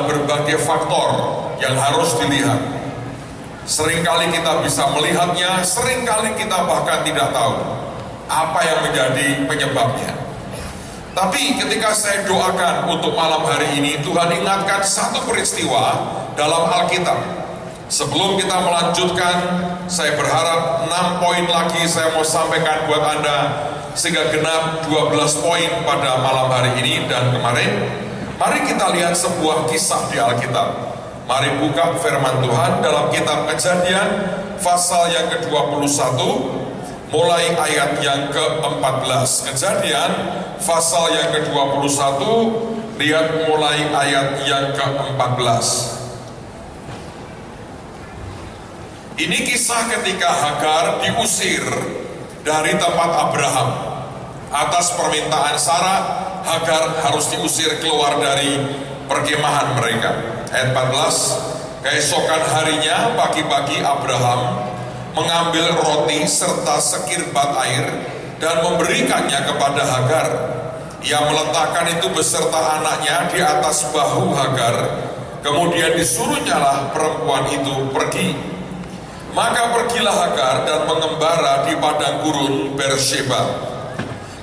berbagai faktor yang harus dilihat. Seringkali kita bisa melihatnya, seringkali kita bahkan tidak tahu apa yang menjadi penyebabnya. Tapi ketika saya doakan untuk malam hari ini, Tuhan ingatkan satu peristiwa dalam Alkitab. Sebelum kita melanjutkan, saya berharap 6 poin lagi saya mau sampaikan buat Anda, sehingga genap 12 poin pada malam hari ini dan kemarin. Mari kita lihat sebuah kisah di Alkitab. Mari buka firman Tuhan dalam kitab Kejadian pasal yang ke-21 mulai ayat yang ke-14. Kejadian pasal yang ke-21, lihat mulai ayat yang ke-14. Ini kisah ketika Hagar diusir dari tempat Abraham. Atas permintaan Sarah, Hagar harus diusir keluar dari perkemahan mereka. Ayat 14, keesokan harinya pagi-pagi Abraham mengambil roti serta sekirbat air dan memberikannya kepada Hagar. Ia meletakkan itu beserta anaknya di atas bahu Hagar. Kemudian disuruhnyalah perempuan itu pergi. Maka pergilah Hagar dan mengembara di padang gurun Beersheba.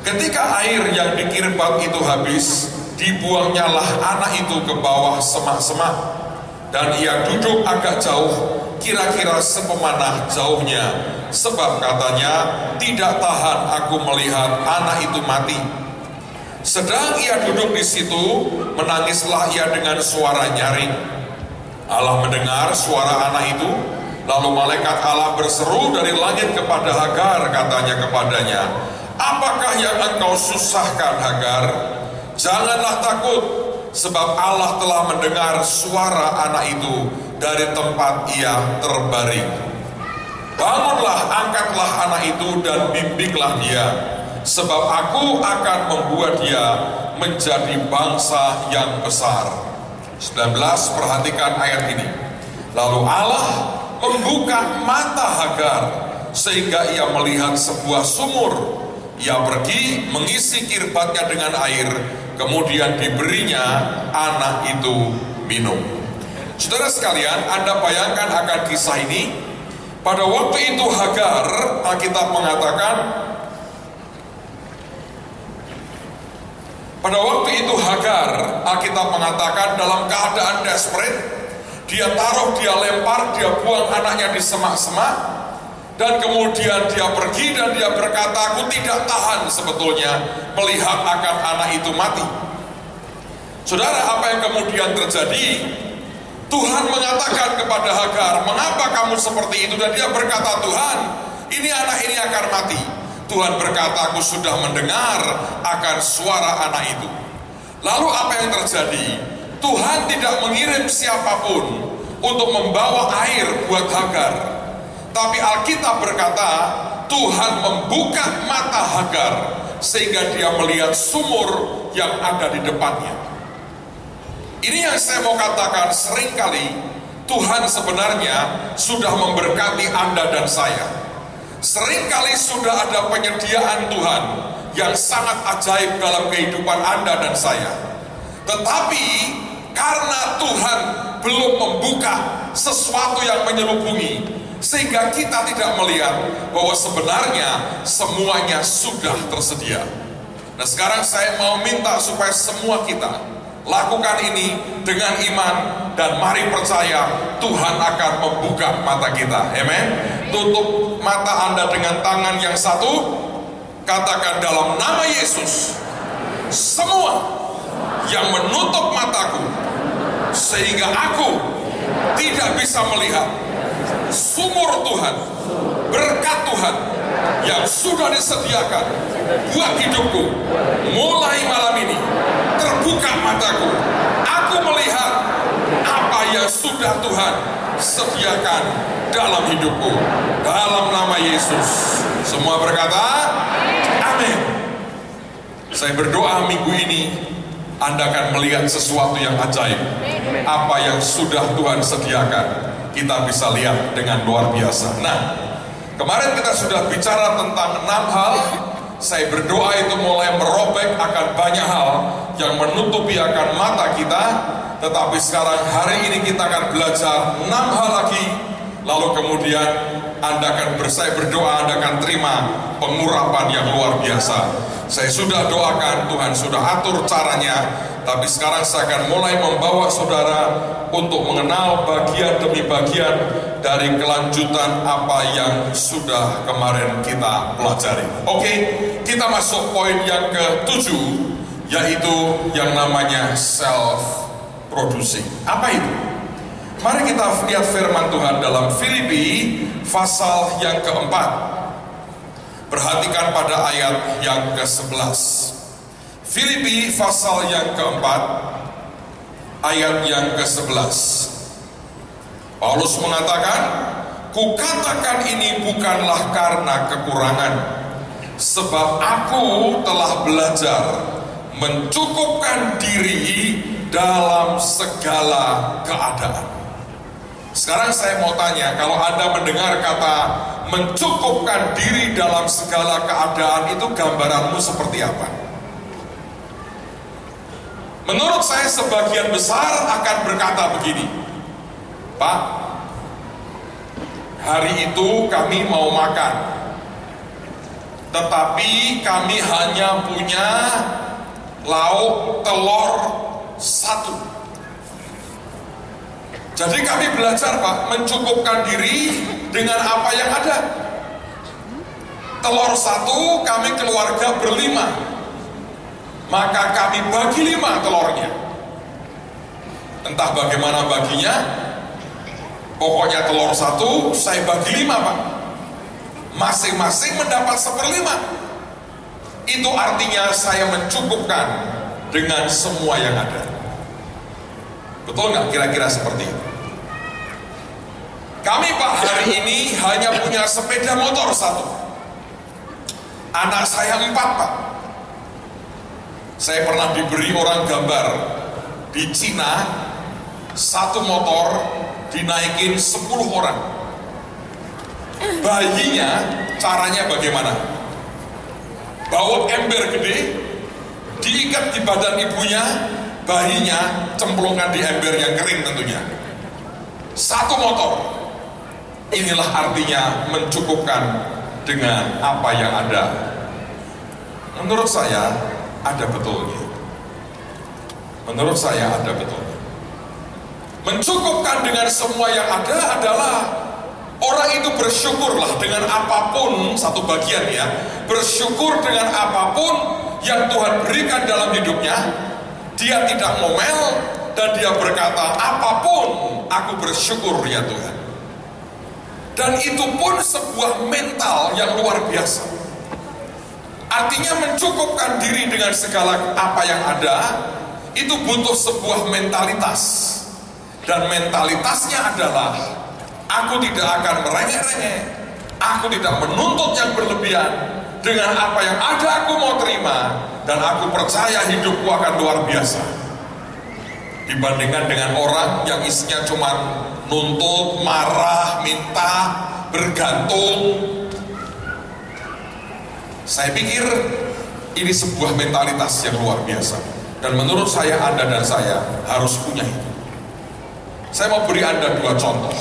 Ketika air yang dikirbat itu habis, dibuangnyalah anak itu ke bawah semak-semak, dan ia duduk agak jauh, kira-kira sepemanah jauhnya, sebab katanya, tidak tahan aku melihat anak itu mati. Sedang ia duduk di situ, menangislah ia dengan suara nyaring. Allah mendengar suara anak itu, lalu malaikat Allah berseru dari langit kepada Hagar, katanya kepadanya, apakah yang engkau susahkan Hagar? Janganlah takut, sebab Allah telah mendengar suara anak itu dari tempat ia terbaring. Bangunlah, angkatlah anak itu dan bimbinglah dia, sebab aku akan membuat dia menjadi bangsa yang besar. 19, perhatikan ayat ini. Lalu Allah membuka mata Hagar sehingga ia melihat sebuah sumur. Ia pergi mengisi kirbatnya dengan air, kemudian diberinya anak itu minum. Saudara sekalian, Anda bayangkan akan kisah ini. Pada waktu itu Hagar, Alkitab mengatakan, pada waktu itu Hagar, Alkitab mengatakan dalam keadaan desperate, dia taruh, dia lempar, dia buang anaknya di semak-semak. Dan kemudian dia pergi dan dia berkata, aku tidak tahan sebetulnya melihat akan anak itu mati. Saudara, apa yang kemudian terjadi? Tuhan mengatakan kepada Hagar, mengapa kamu seperti itu? Dan dia berkata, Tuhan, ini anak ini akan mati. Tuhan berkata, aku sudah mendengar akan suara anak itu. Lalu apa yang terjadi? Tuhan tidak mengirim siapapun untuk membawa air buat Hagar. Tapi Alkitab berkata, Tuhan membuka mata Hagar sehingga dia melihat sumur yang ada di depannya. Ini yang saya mau katakan, seringkali Tuhan sebenarnya sudah memberkati Anda dan saya. Seringkali sudah ada penyediaan Tuhan yang sangat ajaib dalam kehidupan Anda dan saya. Tetapi karena Tuhan belum membuka sesuatu yang menyelubungi, sehingga kita tidak melihat bahwa sebenarnya semuanya sudah tersedia. Nah, sekarang saya mau minta supaya semua kita lakukan ini dengan iman, dan mari percaya Tuhan akan membuka mata kita. Amen. Tutup mata Anda dengan tangan yang satu, katakan dalam nama Yesus, semua yang menutup mataku sehingga aku tidak bisa melihat sumur Tuhan, berkat Tuhan yang sudah disediakan buat hidupku, mulai malam ini terbuka mataku, aku melihat apa yang sudah Tuhan sediakan dalam hidupku, dalam nama Yesus. Semua berkata amin. Saya berdoa minggu ini Anda akan melihat sesuatu yang ajaib. Apa yang sudah Tuhan sediakan, kita bisa lihat dengan luar biasa. Nah, kemarin kita sudah bicara tentang 6 hal. Saya berdoa itu mulai merobek akan banyak hal yang menutupi akan mata kita. Tetapi sekarang hari ini kita akan belajar 6 hal lagi. Lalu kemudian saya berdoa, Anda akan terima pengurapan yang luar biasa. Saya sudah doakan, Tuhan sudah atur caranya. Tapi sekarang saya akan mulai membawa saudara untuk mengenal bagian demi bagian dari kelanjutan apa yang sudah kemarin kita pelajari. Oke, kita masuk poin yang ke-7, yaitu yang namanya self-producing. Apa itu? Mari kita lihat firman Tuhan dalam Filipi pasal yang ke-4. Perhatikan pada ayat yang ke-11. Filipi pasal yang ke-4, ayat yang ke-11. Paulus mengatakan, "Kukatakan ini bukanlah karena kekurangan, sebab aku telah belajar mencukupkan diri dalam segala keadaan." Sekarang saya mau tanya, kalau Anda mendengar kata mencukupkan diri dalam segala keadaan, itu gambaranmu seperti apa? Menurut saya sebagian besar akan berkata begini, "Pak, hari itu kami mau makan, tetapi kami hanya punya lauk telur 1. Jadi kami belajar, Pak, mencukupkan diri dengan apa yang ada. Telur 1, kami keluarga berlima, maka kami bagi 5 telurnya. Entah bagaimana baginya, pokoknya telur 1 saya bagi 5, Pak. Masing-masing mendapat 1/5. Itu artinya saya mencukupkan dengan semua yang ada. Betul nggak kira-kira seperti itu? Kami, Pak, hari ini hanya punya sepeda motor 1. Anak saya 4, Pak. Saya pernah diberi orang gambar di Cina, 1 motor dinaikin 10 orang. Bayinya caranya bagaimana? Bawa ember gede, diikat di badan ibunya, bayinya cemplungkan di ember yang kering tentunya. 1 motor. Inilah artinya mencukupkan dengan apa yang ada. Menurut saya ada betulnya. Menurut saya ada betulnya. Mencukupkan dengan semua yang ada adalah orang itu bersyukurlah dengan apapun, satu bagian ya, bersyukur dengan apapun yang Tuhan berikan dalam hidupnya. Dia tidak ngomel dan dia berkata, "Apapun aku bersyukur ya Tuhan." Dan itu pun sebuah mental yang luar biasa. Artinya mencukupkan diri dengan segala apa yang ada, itu butuh sebuah mentalitas. Dan mentalitasnya adalah, aku tidak akan merengek-rengek, aku tidak menuntut yang berlebihan. Dengan apa yang ada aku mau terima, dan aku percaya hidupku akan luar biasa. Dibandingkan dengan orang yang isinya cuma nuntut, marah, minta, bergantung. Saya pikir ini sebuah mentalitas yang luar biasa. Dan menurut saya Anda dan saya harus punya itu. Saya mau beri Anda 2 contoh.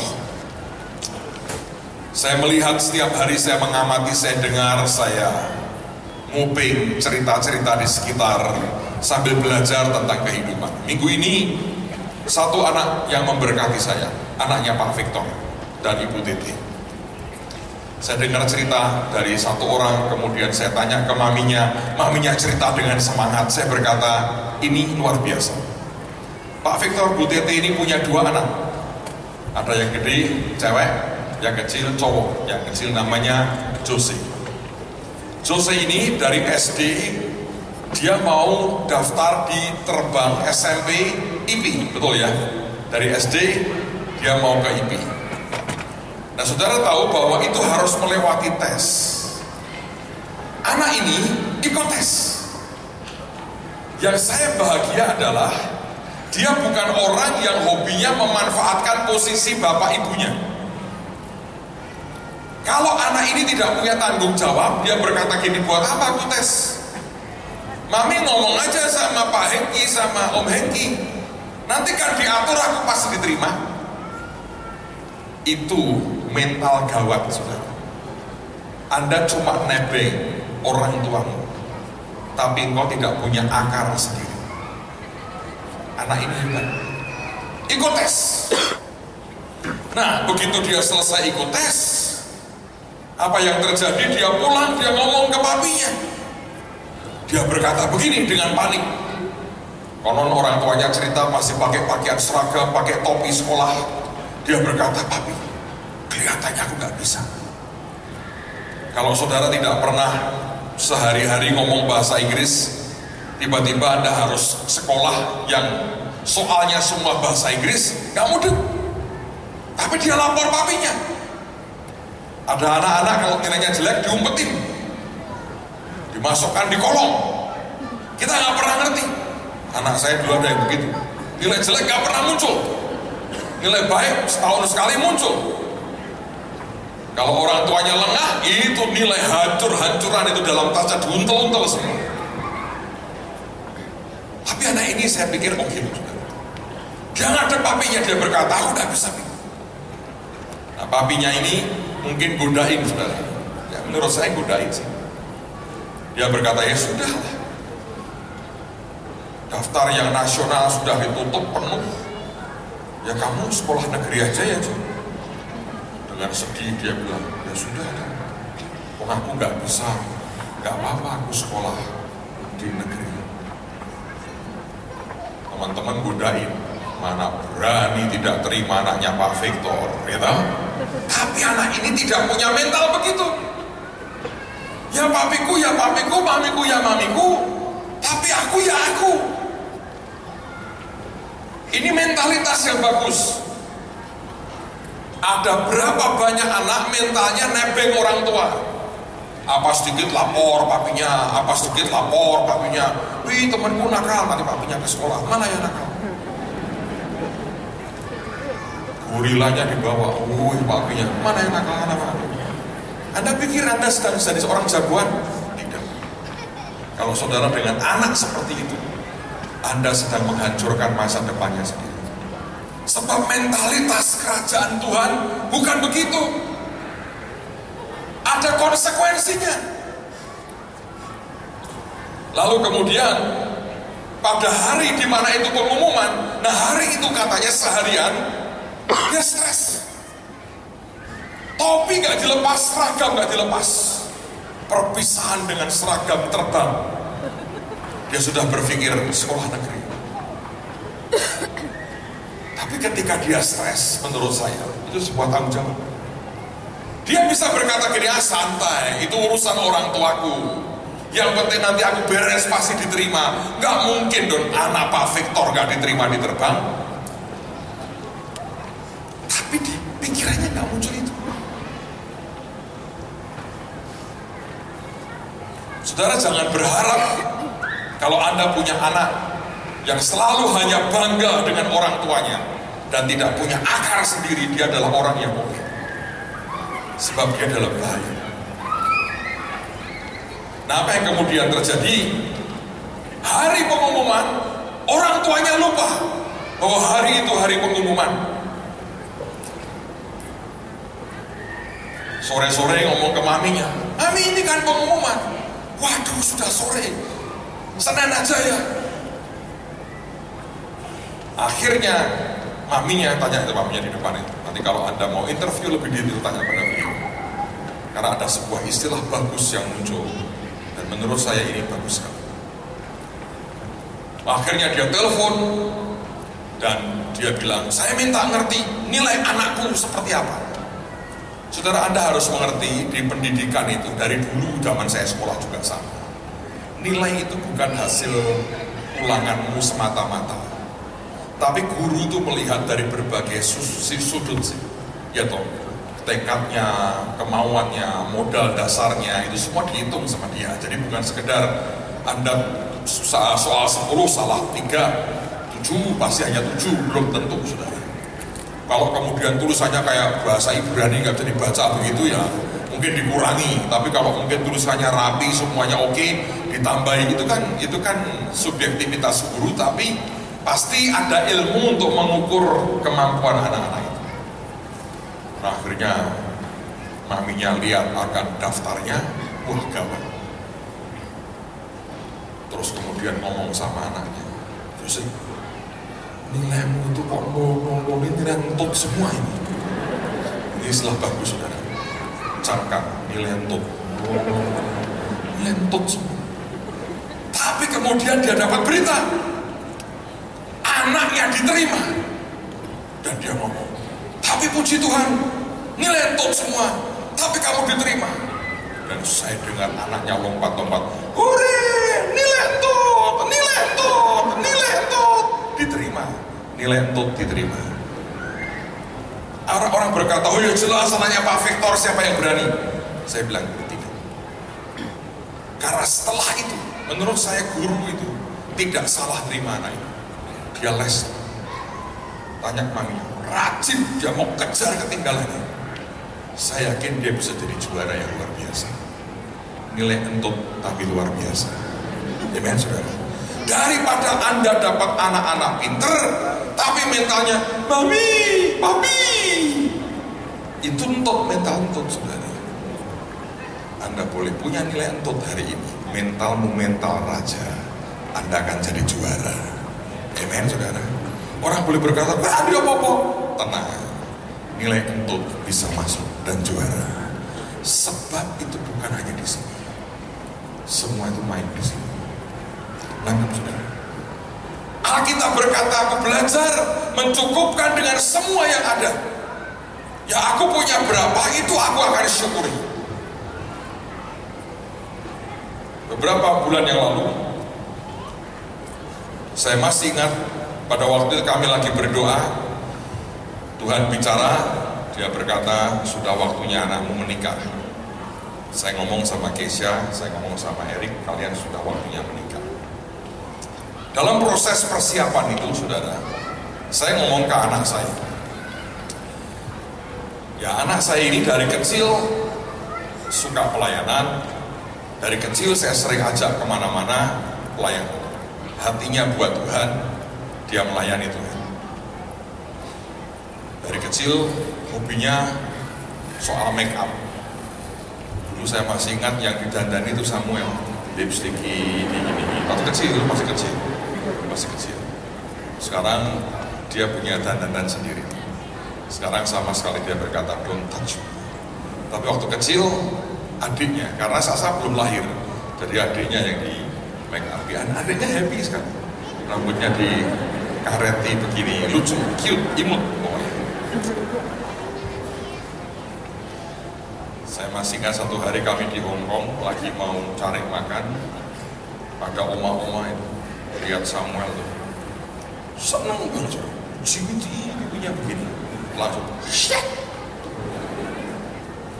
Saya melihat setiap hari, saya mengamati, saya dengar, saya nguping cerita-cerita di sekitar sambil belajar tentang kehidupan. Minggu ini satu anak yang memberkati saya, anaknya Pak Victor dan Ibu Titi. Saya dengar cerita dari satu orang, kemudian saya tanya ke maminya cerita dengan semangat. Saya berkata, ini luar biasa. Pak Victor, Bu Titi ini punya 2 anak. Ada yang gede, cewek, yang kecil, cowok. Yang kecil namanya Jose. Jose ini dari SD, dia mau daftar di terbang SMP IP, betul ya? Dari SD, dia mau ke IP. Nah, saudara tahu bahwa itu harus melewati tes. Anak ini ikut tes. Yang saya bahagia adalah, dia bukan orang yang hobinya memanfaatkan posisi bapak ibunya. Kalau anak ini tidak punya tanggung jawab, dia berkata gini, buat apa aku tes? Mami ngomong aja sama Pak Hengki, sama Om Hengki. nanti kan diatur, aku pasti diterima. Itu mental gawat, saudara. Anda cuma nebeng orang tuamu, tapi engkau tidak punya akar sendiri. Anak ini hebat, ikut tes. Nah, begitu dia selesai ikut tes, apa yang terjadi? Dia pulang, dia ngomong ke papinya. Dia berkata begini dengan panik. Konon orang tuanya cerita masih pakai pakaian seragam, pakai topi sekolah. Dia berkata, papi, kelihatannya aku nggak bisa. Kalau saudara tidak pernah sehari-hari ngomong bahasa Inggris, tiba-tiba Anda harus sekolah yang soalnya semua bahasa Inggris, nggak mudah. Tapi dia lapor papinya. Ada anak-anak kalau nilainya jelek diumpetin, dimasukkan di kolong. Kita nggak pernah ngerti. Anak saya dulu ada yang begitu. Nilai jelek nggak pernah muncul, nilai baik setahun sekali muncul. Kalau orang tuanya lengah, itu nilai hancur-hancuran itu dalam tasnya diuntel-untel semua. Tapi anak ini saya pikir oke, dia ngadep papinya, dia berkata, aku nggak bisa. Nah, papinya ini mungkin godain, saudara. Ya, menurut saya godain sih. Dia berkata, ya sudah lah, daftar yang nasional sudah ditutup penuh, ya kamu sekolah negeri aja ya. Dengan sedih dia bilang, ya sudah, kok aku nggak bisa, nggak apa-apa aku sekolah di negeri. Teman-teman godain, mana berani tidak terima anaknya Pak Victor, gitu. Tapi anak ini tidak punya mental begitu. Ya papiku, mamiku, ya mamiku, tapi aku ya aku. Ini mentalitas yang bagus. Ada berapa banyak anak mentalnya nebeng orang tua. Apa sedikit lapor papinya, apa sedikit lapor papinya. Wih, temanku nakal, nanti papinya ke sekolah. Mana yang nakal? Gorilanya dibawa, wih papinya. Mana yang nakal, mana papinya? Anda pikir Anda sedang jadi seorang jagoan? Tidak. Kalau saudara dengan anak seperti itu, Anda sedang menghancurkan masa depannya sendiri. Sebab mentalitas kerajaan Tuhan bukan begitu. Ada konsekuensinya. Lalu kemudian pada hari di mana itu pengumuman, nah hari itu katanya seharian dia stres. Topi gak dilepas, seragam gak dilepas. Perpisahan dengan seragam terbang. Dia sudah berpikir sekolah negeri. Tapi ketika dia stres, menurut saya itu sebuah tanggung jawab. Dia bisa berkata gini, santai, itu urusan orang tuaku. Yang penting nanti aku beres pasti diterima. Gak mungkin dong anak Pak Victor gak diterima di terbang. Tapi di pikirannya gak muncul itu. Saudara jangan berharap kalau Anda punya anak yang selalu hanya bangga dengan orang tuanya dan tidak punya akar sendiri, dia adalah orang yang oke. Sebab dia dalam bahaya. Nah, apa yang kemudian terjadi? Hari pengumuman, orang tuanya lupa bahwa hari itu hari pengumuman. Sore-sore ngomong ke maminya, "Mami, ini kan pengumuman." Waduh, sudah sore, Senin aja ya. Akhirnya maminya tanya itu, maminya di depan itu, nanti kalau Anda mau interview lebih detail tanya pada beliau, karena ada sebuah istilah bagus yang muncul dan menurut saya ini bagus sekali. Akhirnya dia telepon dan dia bilang, saya minta ngerti nilai anakku seperti apa. Saudara, Anda harus mengerti di pendidikan itu dari dulu zaman saya sekolah juga sama. Nilai itu bukan hasil ulanganmu semata-mata. Tapi guru itu melihat dari berbagai sudut sih. Ya toh, tekadnya, kemauannya, modal dasarnya itu semua dihitung sama dia. Jadi bukan sekedar Anda soal 10 salah 3, 7 pasti hanya 7, belum tentu saudara. Kalau kemudian tulisannya kayak bahasa Ibrani nggak bisa dibaca begitu ya mungkin dikurangi. Tapi kalau mungkin tulisannya rapi semuanya oke, ditambahi, itu kan subjektivitas guru. Tapi Pasti ada ilmu untuk mengukur kemampuan anak-anak itu. Nah, akhirnya maminya lihat akan daftarnya, wah gawat. Terus kemudian ngomong sama anaknya, Yusuf, nilaimu itu kok nolongin nilai semua ini. Ini istilah bagus, saudara. Camkan, nilai entut semua. Tapi kemudian dia dapat berita, anaknya diterima. Dan dia ngomong, tapi puji Tuhan, nilai entut semua, tapi kamu diterima. Dan saya dengar anaknya lompat-lompat, hore, nilai entut, diterima. Nilai entut diterima. Orang-orang berkata, oh ya jelas anaknya Pak Victor, siapa yang berani? Saya bilang, tidak. Karena setelah itu, menurut saya guru itu tidak salah terima anak itu. Dia les. Tanya mami, rajin, dia mau kejar ketinggalannya. Saya yakin dia bisa jadi juara yang luar biasa. Nilai entut tapi luar biasa. Amen, saudara. Daripada Anda dapat anak-anak pinter, tapi mentalnya, mami, papi, itu entut, mental entut, saudara. Anda boleh punya nilai entut hari ini, mentalmu mental raja, Anda akan jadi juara. Amen, saudara. Orang boleh berkata, dia apa-apa, tenang, nilai entut bisa masuk dan juara. Sebab itu bukan hanya di sini, semua itu main di sini. Nangkep, saudara. Alkitab berkata, aku belajar mencukupkan dengan semua yang ada. Ya aku punya berapa, itu aku akan syukuri. Beberapa bulan yang lalu, saya masih ingat pada waktu itu kami lagi berdoa, Tuhan bicara, dia berkata, sudah waktunya anakmu menikah. Saya ngomong sama Kesha, saya ngomong sama Erik, kalian sudah waktunya menikah. Dalam proses persiapan itu, saudara, saya ngomong ke anak saya. Ya anak saya ini dari kecil suka pelayanan. Dari kecil saya sering ajak kemana-mana pelayanan. Hatinya buat Tuhan, dia melayani Tuhan. Dari kecil hobinya soal make up. Dulu saya masih ingat yang didandani itu Samuel, lipstick ini. Waktu kecil, masih kecil. Sekarang dia punya dandanan sendiri. Sekarang sama sekali dia berkata, don't touch me. Tapi waktu kecil, adiknya, karena Sasa belum lahir, jadi adiknya yang di make up. Adiknya happy sekali. Rambutnya dikareti begini, lucu, cute, imut pokoknya. Saya masih ingat satu hari kami di Hong Kong, lagi mau cari makan, ada oma-oma itu lihat Samuel tuh, seneng banget, cimiti ibunya begini, langsung shit.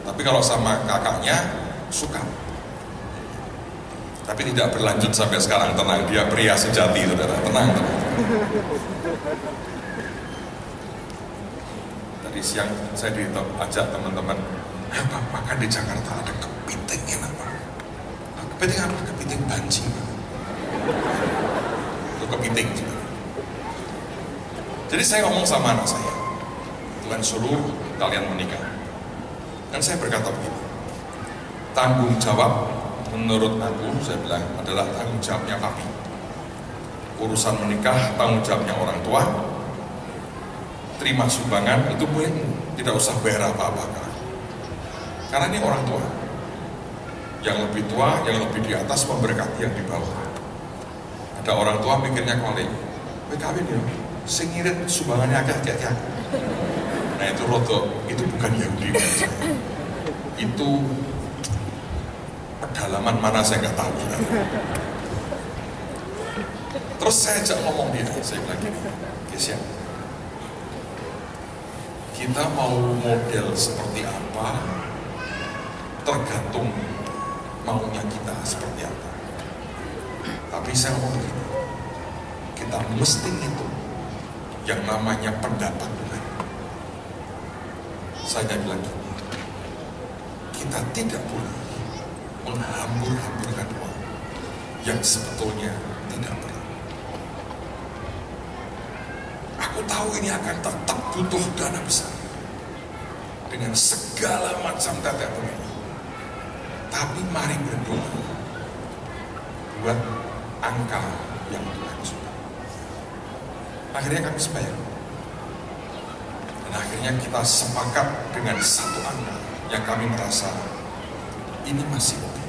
Tapi kalau sama kakaknya suka, tapi tidak berlanjut sampai sekarang. Tenang, dia pria sejati, saudara, tenang. Tadi siang saya diajak teman-teman, Pak, makan di Jakarta ada kepiting enak Pak. Kepiting apa? Kepiting banci. Itu kepiting. Jadi saya ngomong sama anak saya, Tuhan suruh kalian menikah. Dan saya berkata begini, tanggung jawab menurut aku, saya bilang, adalah tanggung jawabnya papi. Urusan menikah tanggung jawabnya orang tua. Terima sumbangan itu bolehmu, tidak usah bayar apa-apa. Karena ini orang tua. Yang lebih tua, yang lebih di atas memberkati yang di bawah. Ada orang tua mikirnya kuali, kawin ya, sing ngirit sumbangannya agak-agak. Nah itu roto, itu bukan Yahudi. Itu pedalaman mana saya nggak tahu. Terus saya ajak ngomong dia, saya bilang gini, Kesha, kita mau model seperti apa, tergantung maunya kita seperti apa. Tapi saya ngomong gini, kita mesti itu yang namanya pendapat Tuhan. Saya bilang gini, kita tidak boleh menghambur-hamburkan uang yang sebetulnya tidak perlu. Aku tahu ini akan tetap butuh dana besar dengan segala macam tetek bengek. Tapi mari berdoa buat angka yang Tuhan suka. Akhirnya kami sembahyang. Dan akhirnya kita sepakat dengan satu angka yang kami merasa ini masih oke.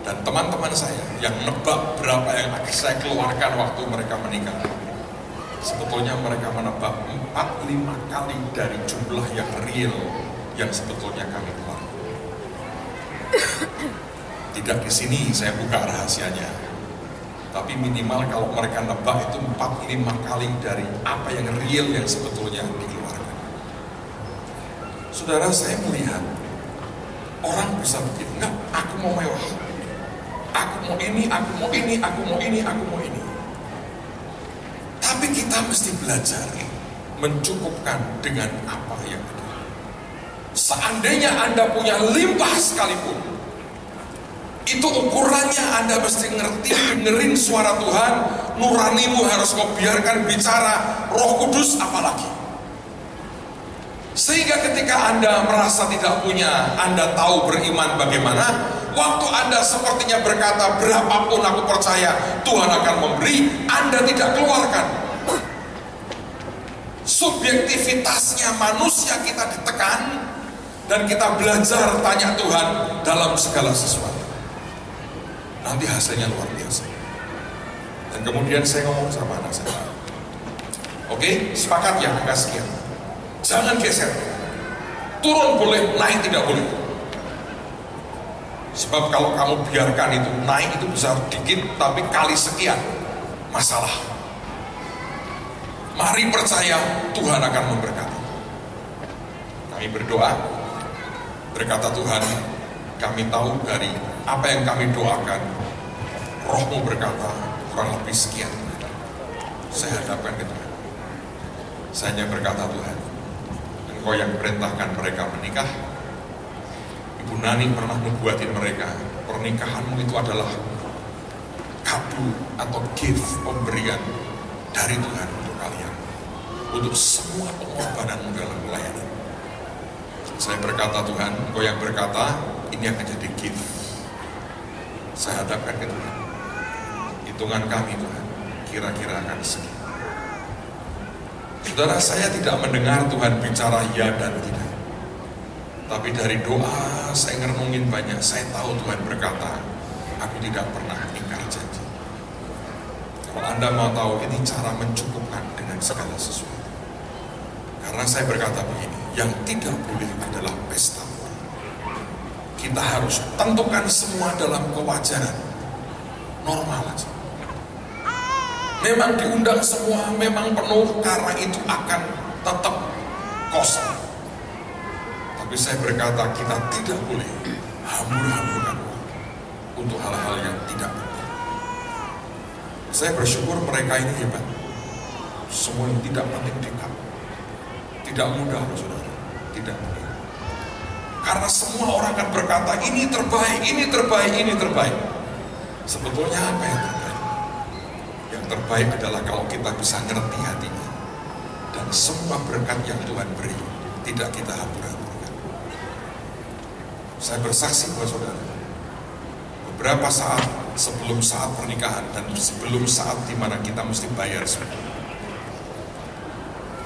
Dan teman-teman saya yang nebak berapa yang saya keluarkan waktu mereka menikah, sebetulnya mereka menebak 4-5 kali dari jumlah yang real yang sebetulnya kami keluarkan. Tidak di sini saya buka rahasianya, tapi minimal kalau mereka nebak itu 4-5 kali dari apa yang real yang sebetulnya dikeluarkan. Saudara, saya melihat orang bisa begitu, enggak, aku mau mewah, aku mau ini, aku mau ini, aku mau ini, aku mau ini. Tapi kita mesti belajar mencukupkan dengan apa yang ada. Seandainya Anda punya limpah sekalipun, itu ukurannya Anda mesti ngerti, dengerin suara Tuhan, nuranimu harus kau biarkan bicara, Roh Kudus apalagi. Sehingga ketika Anda merasa tidak punya, Anda tahu beriman bagaimana, waktu Anda sepertinya berkata, berapapun aku percaya Tuhan akan memberi, Anda tidak keluarkan. Subjektivitasnya manusia kita ditekan, dan kita belajar tanya Tuhan dalam segala sesuatu. Nanti hasilnya luar biasa. Dan kemudian saya ngomong sama anak saya, oke, sepakat ya angka sekian. Jangan geser. Turun boleh, naik tidak boleh. Sebab kalau kamu biarkan itu naik itu besar dikit, tapi kali sekian masalah. Mari percaya Tuhan akan memberkati. Kami berdoa, berkata Tuhan, kami tahu dari apa yang kami doakan, Rohmu berkata kurang lebih sekian. Saya hadapkan ke Tuhan. Saya hanya berkata, Tuhan, Engkau yang perintahkan mereka menikah. Ibu Nani pernah membuatin mereka, pernikahanmu itu adalah kado atau gift, pemberian dari Tuhan untuk kalian, untuk semua pengorbananmu dalam pelayanan. Saya berkata, Tuhan, Engkau yang berkata ini akan jadi gift. Saya hadapkan ke Tuhan, hitungan kami Tuhan kira-kira akan segitu. Saudara, saya tidak mendengar Tuhan bicara ya dan tidak, tapi dari doa saya ngerenungin banyak, saya tahu Tuhan berkata, aku tidak pernah ingkar janji. Kalau Anda mau tahu, ini cara mencukupkan dengan segala sesuatu. Karena saya berkata begini, yang tidak boleh adalah pesta. Kita harus tentukan semua dalam kewajaran, normal aja. Memang diundang semua, memang penuh, karena itu akan tetap kosong. Tapi saya berkata, kita tidak boleh hambur-hamburkan untuk hal-hal yang tidak penting. Saya bersyukur mereka ini hebat. Semua yang tidak penting dekat. Tidak mudah, saudara. Tidak mudah. Karena semua orang akan berkata, ini terbaik, ini terbaik, ini terbaik. Sebetulnya apa yang terbaik? Yang terbaik adalah kalau kita bisa ngerti hatinya. Dan semua berkat yang Tuhan beri, tidak kita hambur-hamburkan. Saya bersaksi buat saudara, beberapa saat sebelum saat pernikahan dan sebelum saat dimana kita mesti bayar semua,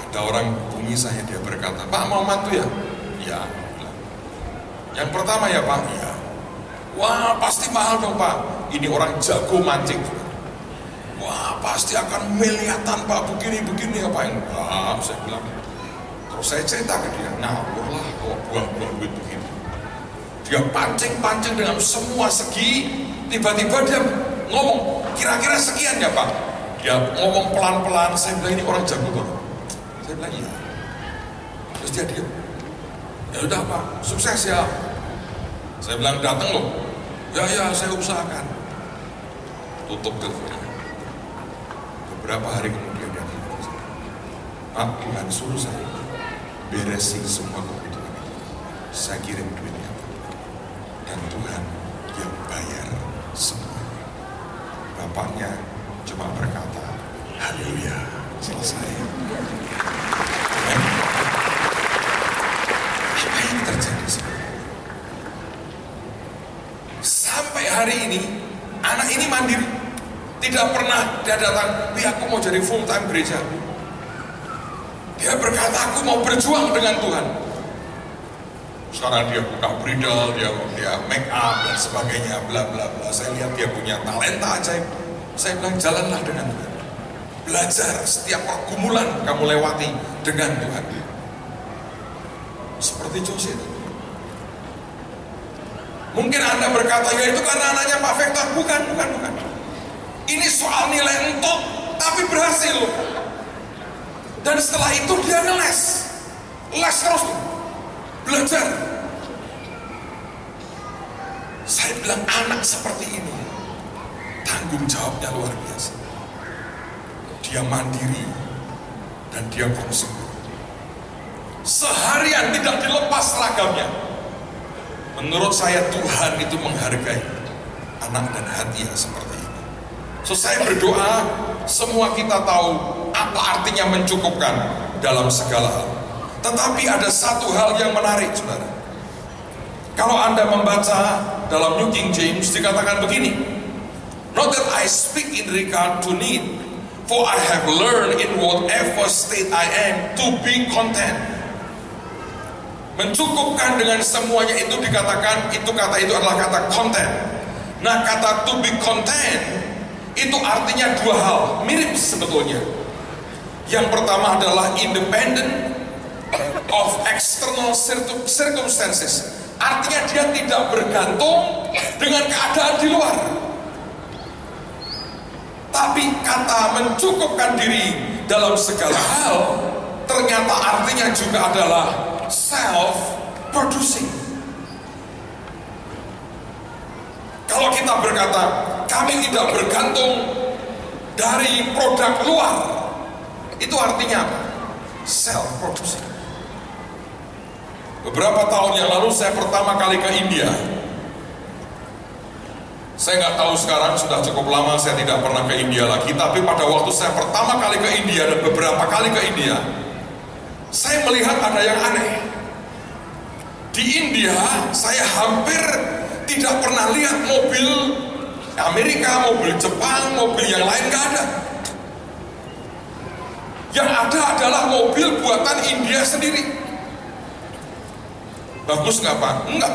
ada orang hubungi saya, dia berkata, Pak mau mantu ya? Ya. Yang pertama ya Pak? Ya. Wah pasti mahal dong Pak, ini orang jago mancing. Wah pasti akan miliatan Pak, begini-begini apa yang saya bilang. Terus saya cerita ke dia, ngawurlah kalau buang-buang duit begitu. Dia pancing-pancing dengan semua segi, tiba-tiba dia ngomong, kira-kira sekian ya Pak? Dia ngomong pelan-pelan, saya bilang ini orang jago kok. Saya bilang iya. Terus dia diam. Ya udah Pak, sukses ya. Saya bilang datang loh. Ya saya usahakan. Tutup teleponnya. Beberapa hari kemudian dia telepon saya. Pak, Tuhan suruh saya beresin semua kebutuhan itu. Saya kirim duitnya. Dan Tuhan yang bayar semua. Bapaknya cuma berkata, haleluya. selesai. Apa yang terjadi? Sampai hari ini anak ini mandiri, tidak pernah dia datang, aku mau jadi full time gereja. Dia berkata, aku mau berjuang dengan Tuhan. Sekarang dia buka bridal, dia make up dan sebagainya, bla bla bla. Saya lihat dia punya talenta ajaib. Saya bilang, jalanlah dengan Tuhan. Belajar setiap pergumulan kamu lewati dengan Tuhan. Seperti Jose itu. Mungkin Anda berkata, ya itu karena anaknya Pak Victor. Bukan. Ini soal nilai entok, tapi berhasil. Dan setelah itu dia les terus, belajar. Saya bilang, anak seperti ini tanggung jawabnya luar biasa. Dia mandiri dan dia konsumsi. Seharian tidak dilepas seragamnya. Menurut saya Tuhan itu menghargai anak dan hati yang seperti ini. So saya berdoa, semua kita tahu apa artinya mencukupkan dalam segala hal. Tetapi ada satu hal yang menarik, saudara. Kalau Anda membaca dalam New King James, dikatakan begini, not that I speak in regard to need, for I have learned in whatever state I am to be content. Mencukupkan dengan semuanya itu dikatakan, kata itu adalah kata content. Nah, kata to be content itu artinya dua hal, mirip sebetulnya. Yang pertama adalah independent of external circumstances. Artinya dia tidak bergantung dengan keadaan di luar. Tapi kata mencukupkan diri dalam segala hal ternyata artinya juga adalah self-producing. Kalau kita berkata kami tidak bergantung dari produk luar, itu artinya apa? Self-producing. Beberapa tahun yang lalu saya pertama kali ke India. Saya nggak tahu sekarang, sudah cukup lama saya tidak pernah ke India lagi. Tapi pada waktu saya pertama kali ke India dan beberapa kali ke India, saya melihat ada yang aneh. Di India saya hampir tidak pernah lihat mobil Amerika, mobil Jepang, mobil yang lain, nggak ada. Yang ada adalah mobil buatan India sendiri. Bagus nggak Pak? Enggak.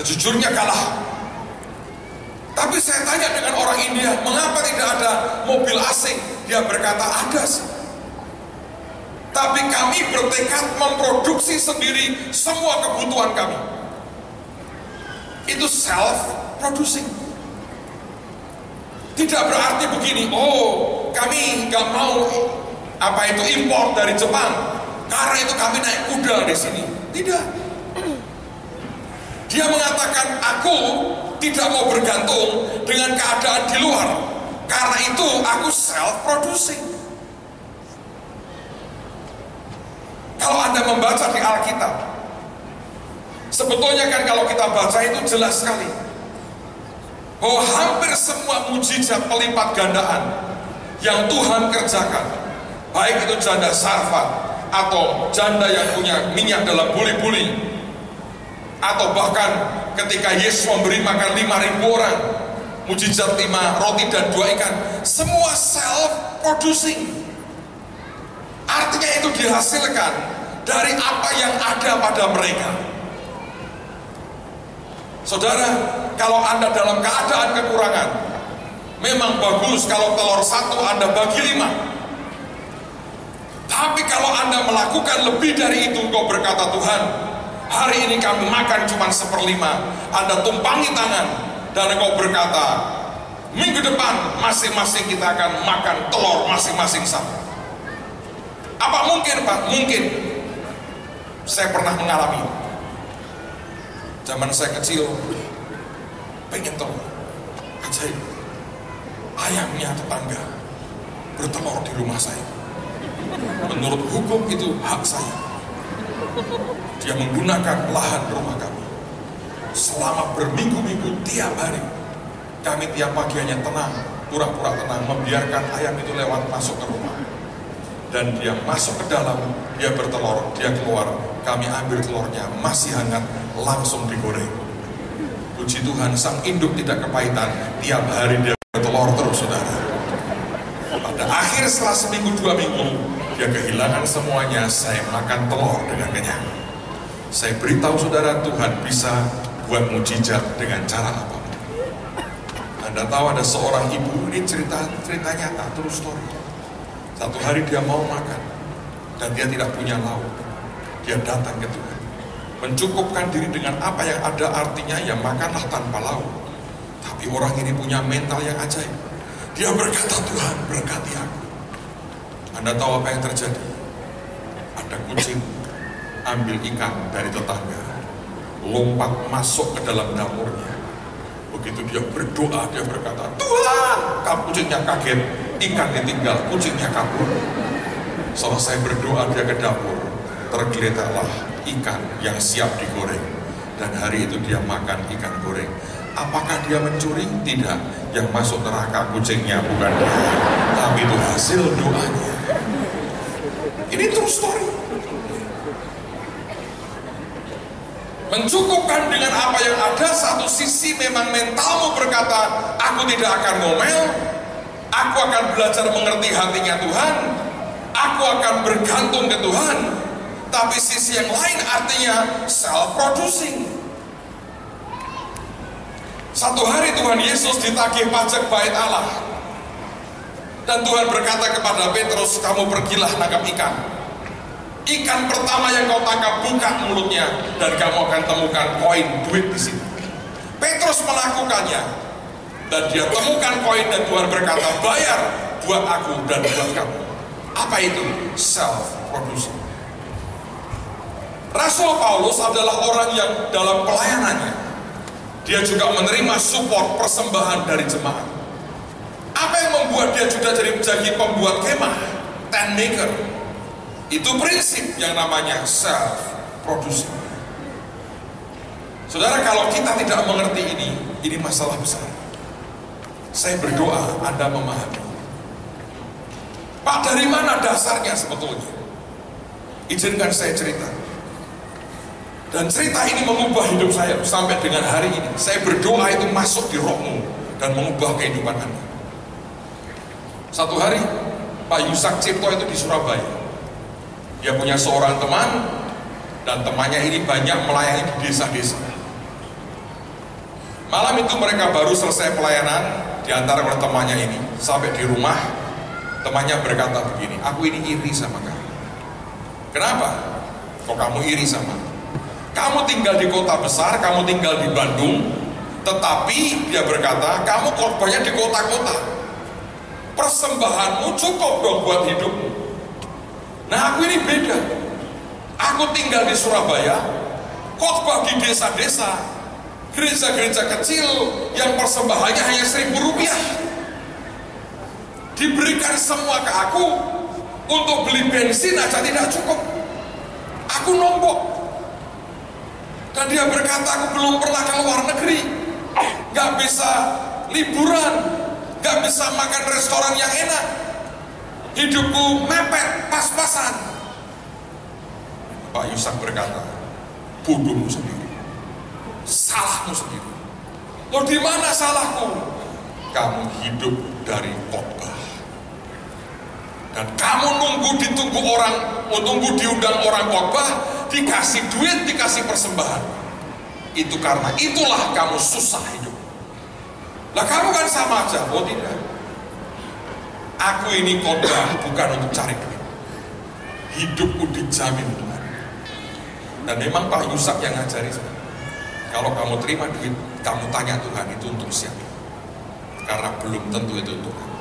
Sejujurnya kalah. Tapi saya tanya dengan orang India, mengapa tidak ada mobil asing? Dia berkata ada sih. Tapi kami bertekad memproduksi sendiri semua kebutuhan kami. Itu self-producing. Tidak berarti begini, oh kami nggak mau impor dari Jepang, karena itu kami naik kuda di sini. Tidak. Dia mengatakan aku tidak mau bergantung dengan keadaan di luar, karena itu aku self-producing. Kalau Anda membaca di Alkitab, sebetulnya kan kalau kita baca itu jelas sekali bahwa hampir semua mujizat pelipat gandaan yang Tuhan kerjakan, baik itu janda Sarfat atau janda yang punya minyak dalam buli-buli, atau bahkan ketika Yesus memberi makan 5.000 orang, mujizat 5 roti dan 2 ikan, semua self-producing. Artinya itu dihasilkan dari apa yang ada pada mereka. Saudara, kalau Anda dalam keadaan kekurangan, memang bagus kalau telur 1 Anda bagi 5. Tapi kalau Anda melakukan lebih dari itu, kau berkata Tuhan, hari ini kami makan cuma 1/5, Anda tumpangi tangan dan engkau berkata, minggu depan masing-masing kita akan makan telur masing-masing satu. Apa mungkin Pak? Mungkin. Saya pernah mengalami. Zaman saya kecil, pengen telur. Ajaib. Ayamnya tetangga bertelur di rumah saya. Menurut hukum itu hak saya. Dia menggunakan lahan rumah kami. Selama berminggu-minggu tiap hari, kami tiap pagi hanya tenang, pura-pura tenang, membiarkan ayam itu lewat masuk ke rumah. Dan dia masuk ke dalam, dia bertelur, dia keluar, kami ambil telurnya, masih hangat, langsung digoreng. Puji Tuhan, sang induk tidak kepahitan, tiap hari dia bertelur terus, saudara. Pada akhir setelah seminggu 2 minggu, dia kehilangan semuanya, saya makan telur dengan kenyang. Saya beritahu saudara, Tuhan bisa buat mujizat dengan cara apa? Anda tahu ada seorang ibu, ini cerita nyata, true story. Satu hari dia mau makan, dan dia tidak punya lauk. Dia datang ke Tuhan, mencukupkan diri dengan apa yang ada, artinya ya makanlah tanpa lauk. Tapi orang ini punya mental yang ajaib. Dia berkata, Tuhan berkati aku. Anda tahu apa yang terjadi? Ada kucing ambil ikan dari tetangga, lompat masuk ke dalam dapurnya. Begitu dia berdoa, dia berkata, Tuhan, kucingnya kaget, ikan ditinggal, kucingnya kabur. Selesai berdoa, dia ke dapur, tergeletaklah ikan yang siap digoreng. Dan hari itu dia makan ikan goreng. Apakah dia mencuri? Tidak. Yang masuk neraka kucingnya bukan dia, tapi itu hasil doanya. Ini true story. Mencukupkan dengan apa yang ada. Satu sisi memang mentalmu berkata, aku tidak akan ngomel, aku akan belajar mengerti hatinya Tuhan, aku akan bergantung ke Tuhan. Tapi sisi yang lain artinya self-producing. Satu hari Tuhan Yesus ditagih pajak bait Allah, dan Tuhan berkata kepada Petrus, kamu pergilah nangkap ikan. Ikan pertama yang kau tangkap, buka mulutnya, dan kamu akan temukan koin duit di situ. Petrus melakukannya, dan dia temukan koin, dan Tuhan berkata, bayar buat aku dan buat kamu. Apa itu? Self-producing. Rasul Paulus adalah orang yang dalam pelayanannya, dia juga menerima support persembahan dari jemaat. Apa yang membuat dia juga jadi pembuat kemah, tent maker? Itu prinsip yang namanya self-producing. Saudara, kalau kita tidak mengerti ini masalah besar. Saya berdoa Anda memahami. Pak, dari mana dasarnya sebetulnya? Izinkan saya cerita. Dan cerita ini mengubah hidup saya sampai dengan hari ini. Saya berdoa itu masuk di rohmu dan mengubah kehidupan Anda. Satu hari, Pak Yusak Cipto itu di Surabaya. Dia punya seorang teman, dan temannya ini banyak melayani di desa-desa. Malam itu mereka baru selesai pelayanan, diantar oleh temannya ini. Sampai di rumah, temannya berkata begini, aku ini iri sama kamu. Kenapa? Kok kamu iri sama aku? Kamu tinggal di kota besar, kamu tinggal di Bandung, tetapi dia berkata, kamu khotbahnya di kota-kota. Persembahanmu cukup dong buat hidupmu. Nah, aku ini beda. Aku tinggal di Surabaya, khotbah di desa-desa, gereja-gereja kecil yang persembahannya hanya Rp1.000. Diberikan semua ke aku, untuk beli bensin aja tidak cukup. Aku nombok. Dan dia berkata, aku belum pernah ke luar negeri, gak bisa liburan, gak bisa makan restoran yang enak. Hidupku mepet, pas-pasan. Pak Yusak berkata, bodohmu sendiri, salahmu sendiri. Loh, di mana salahku? Kamu hidup dari khotbah, dan kamu ditunggu orang, menunggu diundang orang khotbah, dikasih duit, dikasih persembahan. Itu karena itulah kamu susah hidup. Lah kamu kan sama aja. Oh tidak. Aku ini khotbah bukan untuk cari duit. Hidupku dijamin Tuhan. Dan memang Pak Yusak yang ngajari saya. Kalau kamu terima duit, kamu tanya Tuhan itu untuk siapa? Karena belum tentu itu untuk kamu.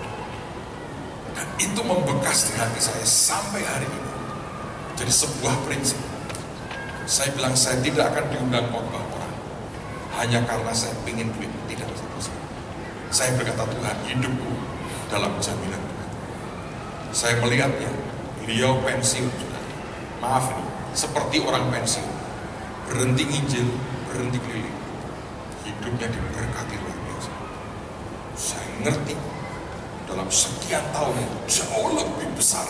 Dan itu membekas di hati saya sampai hari ini. Jadi sebuah prinsip. Saya bilang saya tidak akan diundang khotbah orang hanya karena saya ingin duit. Tidak. Saya berkata, Tuhan, hidupku dalam jaminan Tuhan. Saya melihatnya, beliau pensiun, maaf nih, seperti orang pensiun, berhenti nginjil, berhenti keliling, hidupnya diberkati luar biasa. Saya ngerti dalam sekian tahun itu jauh lebih besar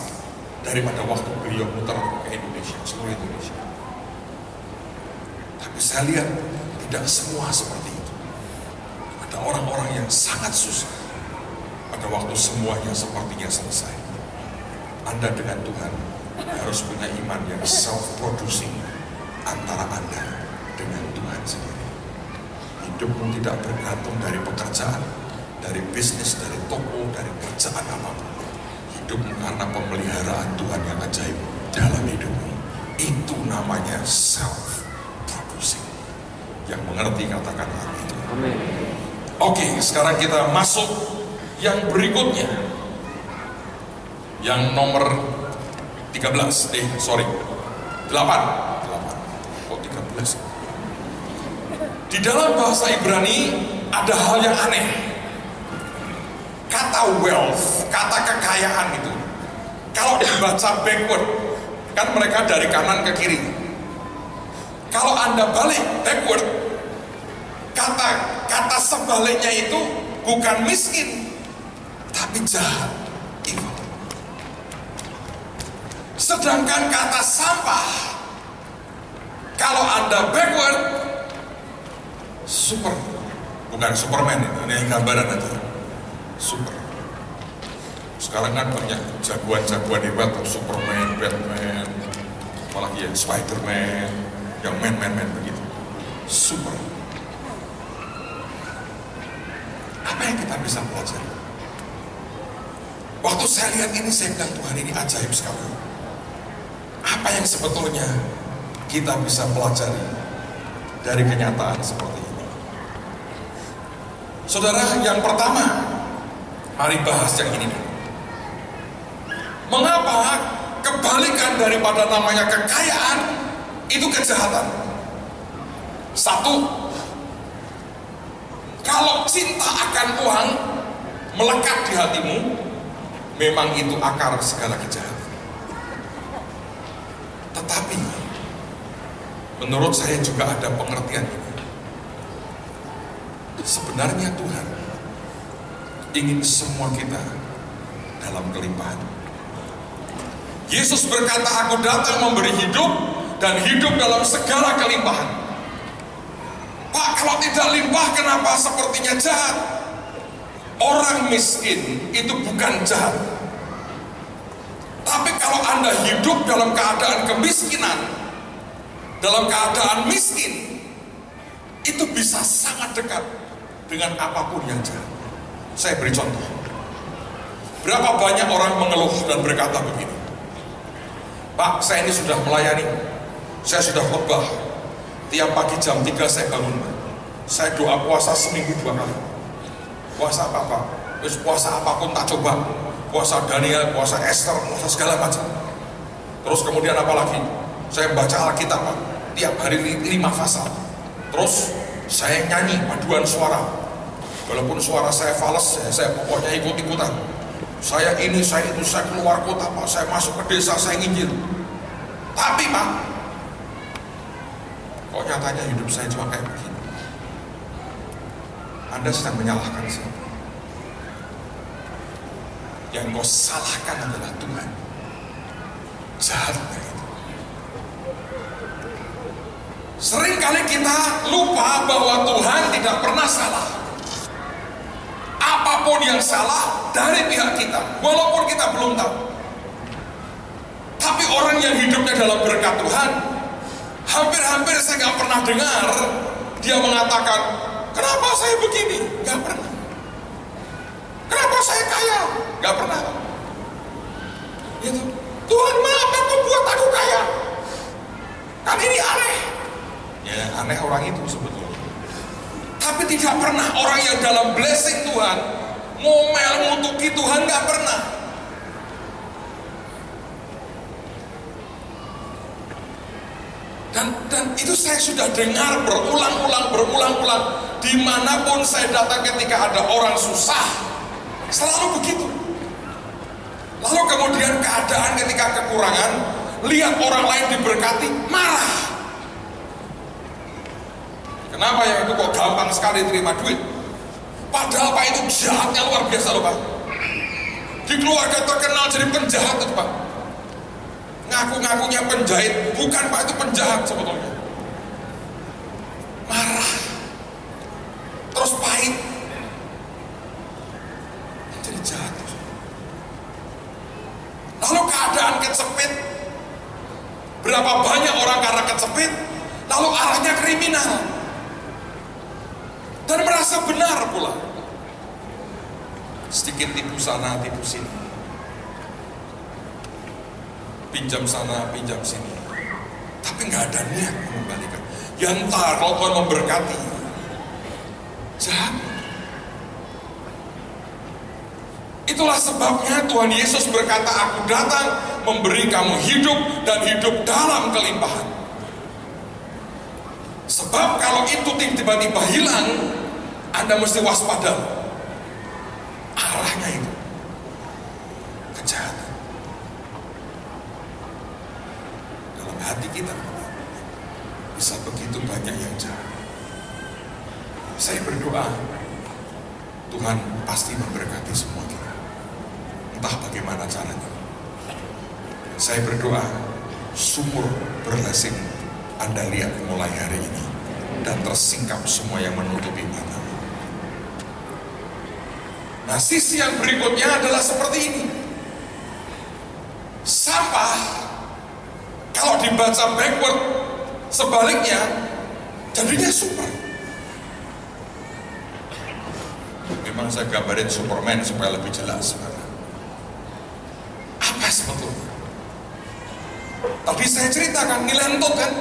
daripada waktu beliau muter ke Indonesia, seluruh Indonesia. Tapi saya lihat tidak semua seperti itu. Ada orang-orang yang sangat susah pada waktu semuanya sepertinya selesai. Anda dengan Tuhan harus punya iman yang self-producing antara Anda dengan Tuhan sendiri. Hidupmu tidak bergantung dari pekerjaan, dari bisnis, dari toko, dari kerjaan apapun. Hidupmu karena pemeliharaan Tuhan yang ajaib dalam hidupmu. Itu namanya self-producing. Yang mengerti katakan amin. Amin. Oke, sekarang kita masuk yang berikutnya. Yang nomor 13, 8. Oh 13. Di dalam bahasa Ibrani ada hal yang aneh. Kata wealth, kata kekayaan itu, kalau dibaca backward, kan mereka dari kanan ke kiri. Kalau Anda balik backward, kata sebaliknya itu bukan miskin, tapi jahat, evil. Sedangkan kata sampah, kalau Anda backward, super, bukan Superman, ini gambaran aja, super. Sekarang kan banyak jagoan-jagoan hebat, Superman, Batman, apalagi ya Spiderman, yang man begitu, super. Apa yang kita bisa pelajari? Waktu saya lihat ini, saya bilang Tuhan ini ajaib sekali. Apa yang sebetulnya kita bisa pelajari dari kenyataan seperti ini? Saudara, yang pertama, mari bahas yang ini dulu. Mengapa kebalikan daripada namanya kekayaan itu kejahatan? Satu, kalau cinta akan uang melekat di hatimu, memang itu akar segala kejahatan. Tetapi menurut saya juga ada pengertian ini. Sebenarnya Tuhan ingin semua kita dalam kelimpahan. Yesus berkata, aku datang memberi hidup dan hidup dalam segala kelimpahan. Pak, kalau tidak limpah kenapa sepertinya jahat? Orang miskin itu bukan jahat. Tapi kalau Anda hidup dalam keadaan kemiskinan, dalam keadaan miskin, itu bisa sangat dekat dengan apapun yang jahat. Saya beri contoh. Berapa banyak orang mengeluh dan berkata begini, Pak, saya ini sudah melayani, saya sudah khotbah, tiap pagi jam 3 saya bangun, saya doa puasa seminggu 2 kali. Puasa apa Pak? Terus puasa apapun tak coba, puasa Daniel, puasa Esther, puasa segala macam. Terus kemudian apa lagi? Saya baca Alkitab Pak, tiap hari 5 pasal. Terus saya nyanyi paduan suara, walaupun suara saya fals, saya pokoknya ikut-ikutan. Saya ini, saya itu, saya keluar kota Pak, saya masuk ke desa, saya nginjil. Tapi Pak, kok nyatanya hidup saya cuma kayak begini. Anda sedang menyalahkan siapa? Yang kau salahkan adalah Tuhan. Jahatnya itu. Seringkali kita lupa bahwa Tuhan tidak pernah salah. Apapun yang salah dari pihak kita, walaupun kita belum tahu. Tapi orang yang hidupnya dalam berkat Tuhan, hampir-hampir saya nggak pernah dengar dia mengatakan, kenapa saya begini? Nggak pernah. Kenapa saya kaya? Nggak pernah. Gitu. Tuhan, mengapa kau buat aku kaya? Kan ini aneh. Ya aneh orang itu sebetulnya. Tapi tidak pernah orang yang dalam blessing Tuhan ngomel ngutuki Tuhan, nggak pernah. Dan itu saya sudah dengar berulang-ulang dimanapun saya datang ketika ada orang susah, selalu begitu. Lalu kemudian keadaan ketika kekurangan, lihat orang lain diberkati, marah. Kenapa ya itu kok gampang sekali terima duit? Padahal Pak itu jahatnya luar biasa loh Pak. Di keluarga terkenal jadi penjahat itu Pak. Ngaku-ngakunya penjahit, bukan Pak, itu penjahat sebetulnya. Marah, terus pahit, jadi jahat. Lalu keadaan kecepit, berapa banyak orang karena kecepit, lalu arahnya kriminal, dan merasa benar pula. Sedikit tipu sana, tipu sini, pinjam sana, pinjam sini, tapi nggak ada niat mengembalikan. Ya entar kalau Tuhan memberkati, jahat. Itulah sebabnya Tuhan Yesus berkata, aku datang memberi kamu hidup dan hidup dalam kelimpahan. Sebab kalau itu tiba-tiba hilang, Anda mesti waspada. Arahnya itu kejahatan. Dalam hati kita bisa begitu banyak yang jahat. Saya berdoa, Tuhan pasti memberkati semua kita. Entah bagaimana caranya. Saya berdoa, sumur berlesing Anda lihat mulai hari ini, dan tersingkap semua yang menutupi mata. Nah, sisi yang berikutnya adalah seperti ini. Sampah, kalau dibaca backward, sebaliknya, jadinya super. Memang saya gambarin Superman supaya lebih jelas. Apa sebetulnya? Tadi saya ceritakan nilai entut kan?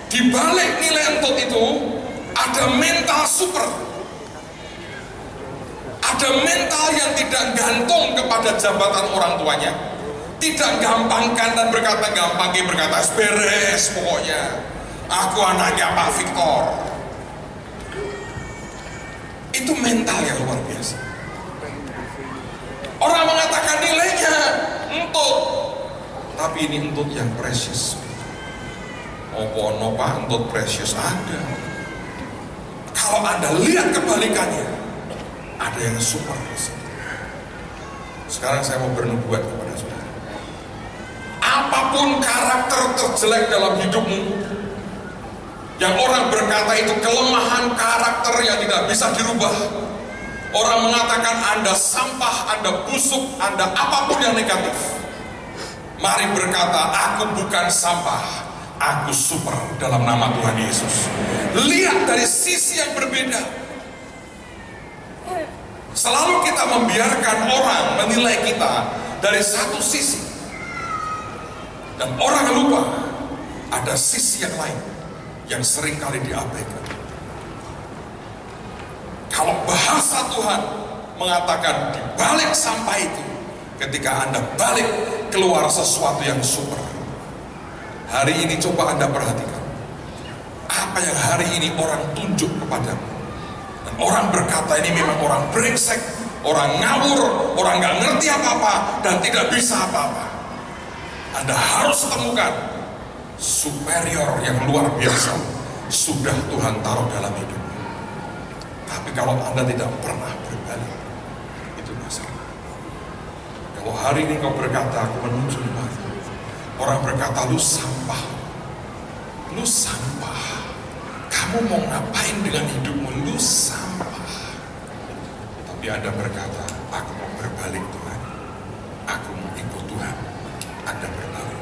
Di balik nilai entut itu ada mental super. Ada mental yang tidak gantung kepada jabatan orang tuanya, tidak gampangkan dan berkata gampangnya berkata beres pokoknya. Aku anaknya Pak Victor. Itu mental yang luar biasa. Orang mengatakan nilainya entut, tapi ini entut yang precious. Opono Pak, entut precious ada. Kalau Anda lihat kebalikannya, ada yang super. Sekarang saya mau bernubuat kepada saudara. Apapun karakter terjelek dalam hidupmu, yang orang berkata itu kelemahan karakter yang tidak bisa dirubah. Orang mengatakan Anda sampah, Anda busuk, Anda apapun yang negatif. Mari berkata, aku bukan sampah, aku super dalam nama Tuhan Yesus. Lihat dari sisi yang berbeda. Selalu kita membiarkan orang menilai kita dari satu sisi, dan orang lupa ada sisi yang lain yang seringkali diabaikan. Kalau bahasa Tuhan mengatakan di balik sampah itu, ketika Anda balik keluar sesuatu yang super. Hari ini coba Anda perhatikan, apa yang hari ini orang tunjuk kepadamu. Dan orang berkata ini memang orang brengsek, orang ngawur, orang gak ngerti apa-apa dan tidak bisa apa-apa. Anda harus temukan superior yang luar biasa sudah Tuhan taruh dalam hidupmu. Tapi kalau Anda tidak pernah berbalik, itu masalah. Kalau hari ini kau berkata aku menuju kemari, orang berkata lu sampah, lu sampah, kamu mau ngapain dengan hidupmu, lu sampah. Tapi Anda berkata aku mau berbalik Tuhan, aku mau ikut Tuhan. Anda berbalik.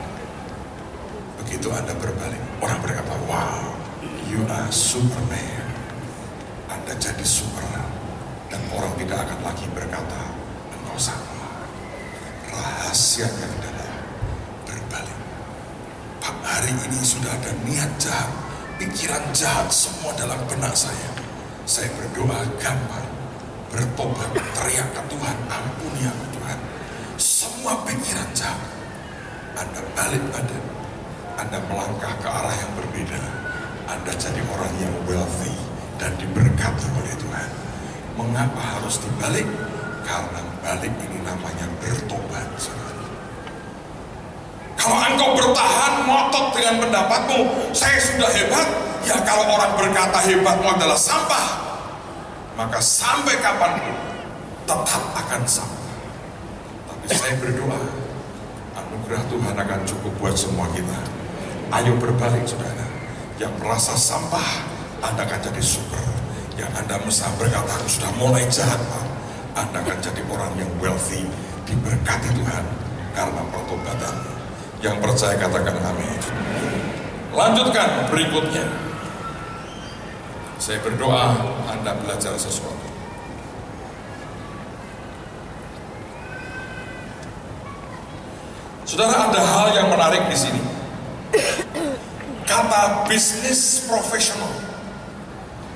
Begitu Anda berbalik, orang berkata, wow, you are Superman. Anda jadi super. Dan orang tidak akan lagi berkata, engkau sampah. Rahasianya adalah berbalik. Pak, hari ini sudah ada niat jahat, pikiran jahat semua dalam benak saya. Saya berdoa gampang, bertobat, teriak ke Tuhan, ampuni aku Tuhan. Semua pikiran jahat, Anda balik badan, Anda melangkah ke arah yang berbeda. Anda jadi orang yang wealthy dan diberkati oleh Tuhan. Mengapa harus dibalik? Karena balik ini namanya bertobat. Kalau engkau bertahan ngotot dengan pendapatmu, saya sudah hebat. Ya kalau orang berkata hebatmu adalah sampah, maka sampai kapanpun tetap akan sampah. Tapi saya berdoa, anugerah Tuhan akan cukup buat semua kita. Ayo berbalik saudara. Yang merasa sampah, Anda akan jadi super. Yang Anda mesti berkata, aku sudah mulai jahat, Anda akan jadi orang yang wealthy, diberkati Tuhan karena pertobatan. Yang percaya katakan amin. Lanjutkan berikutnya. Saya berdoa Anda belajar sesuatu. Saudara, ada hal yang menarik di sini. Kata bisnis profesional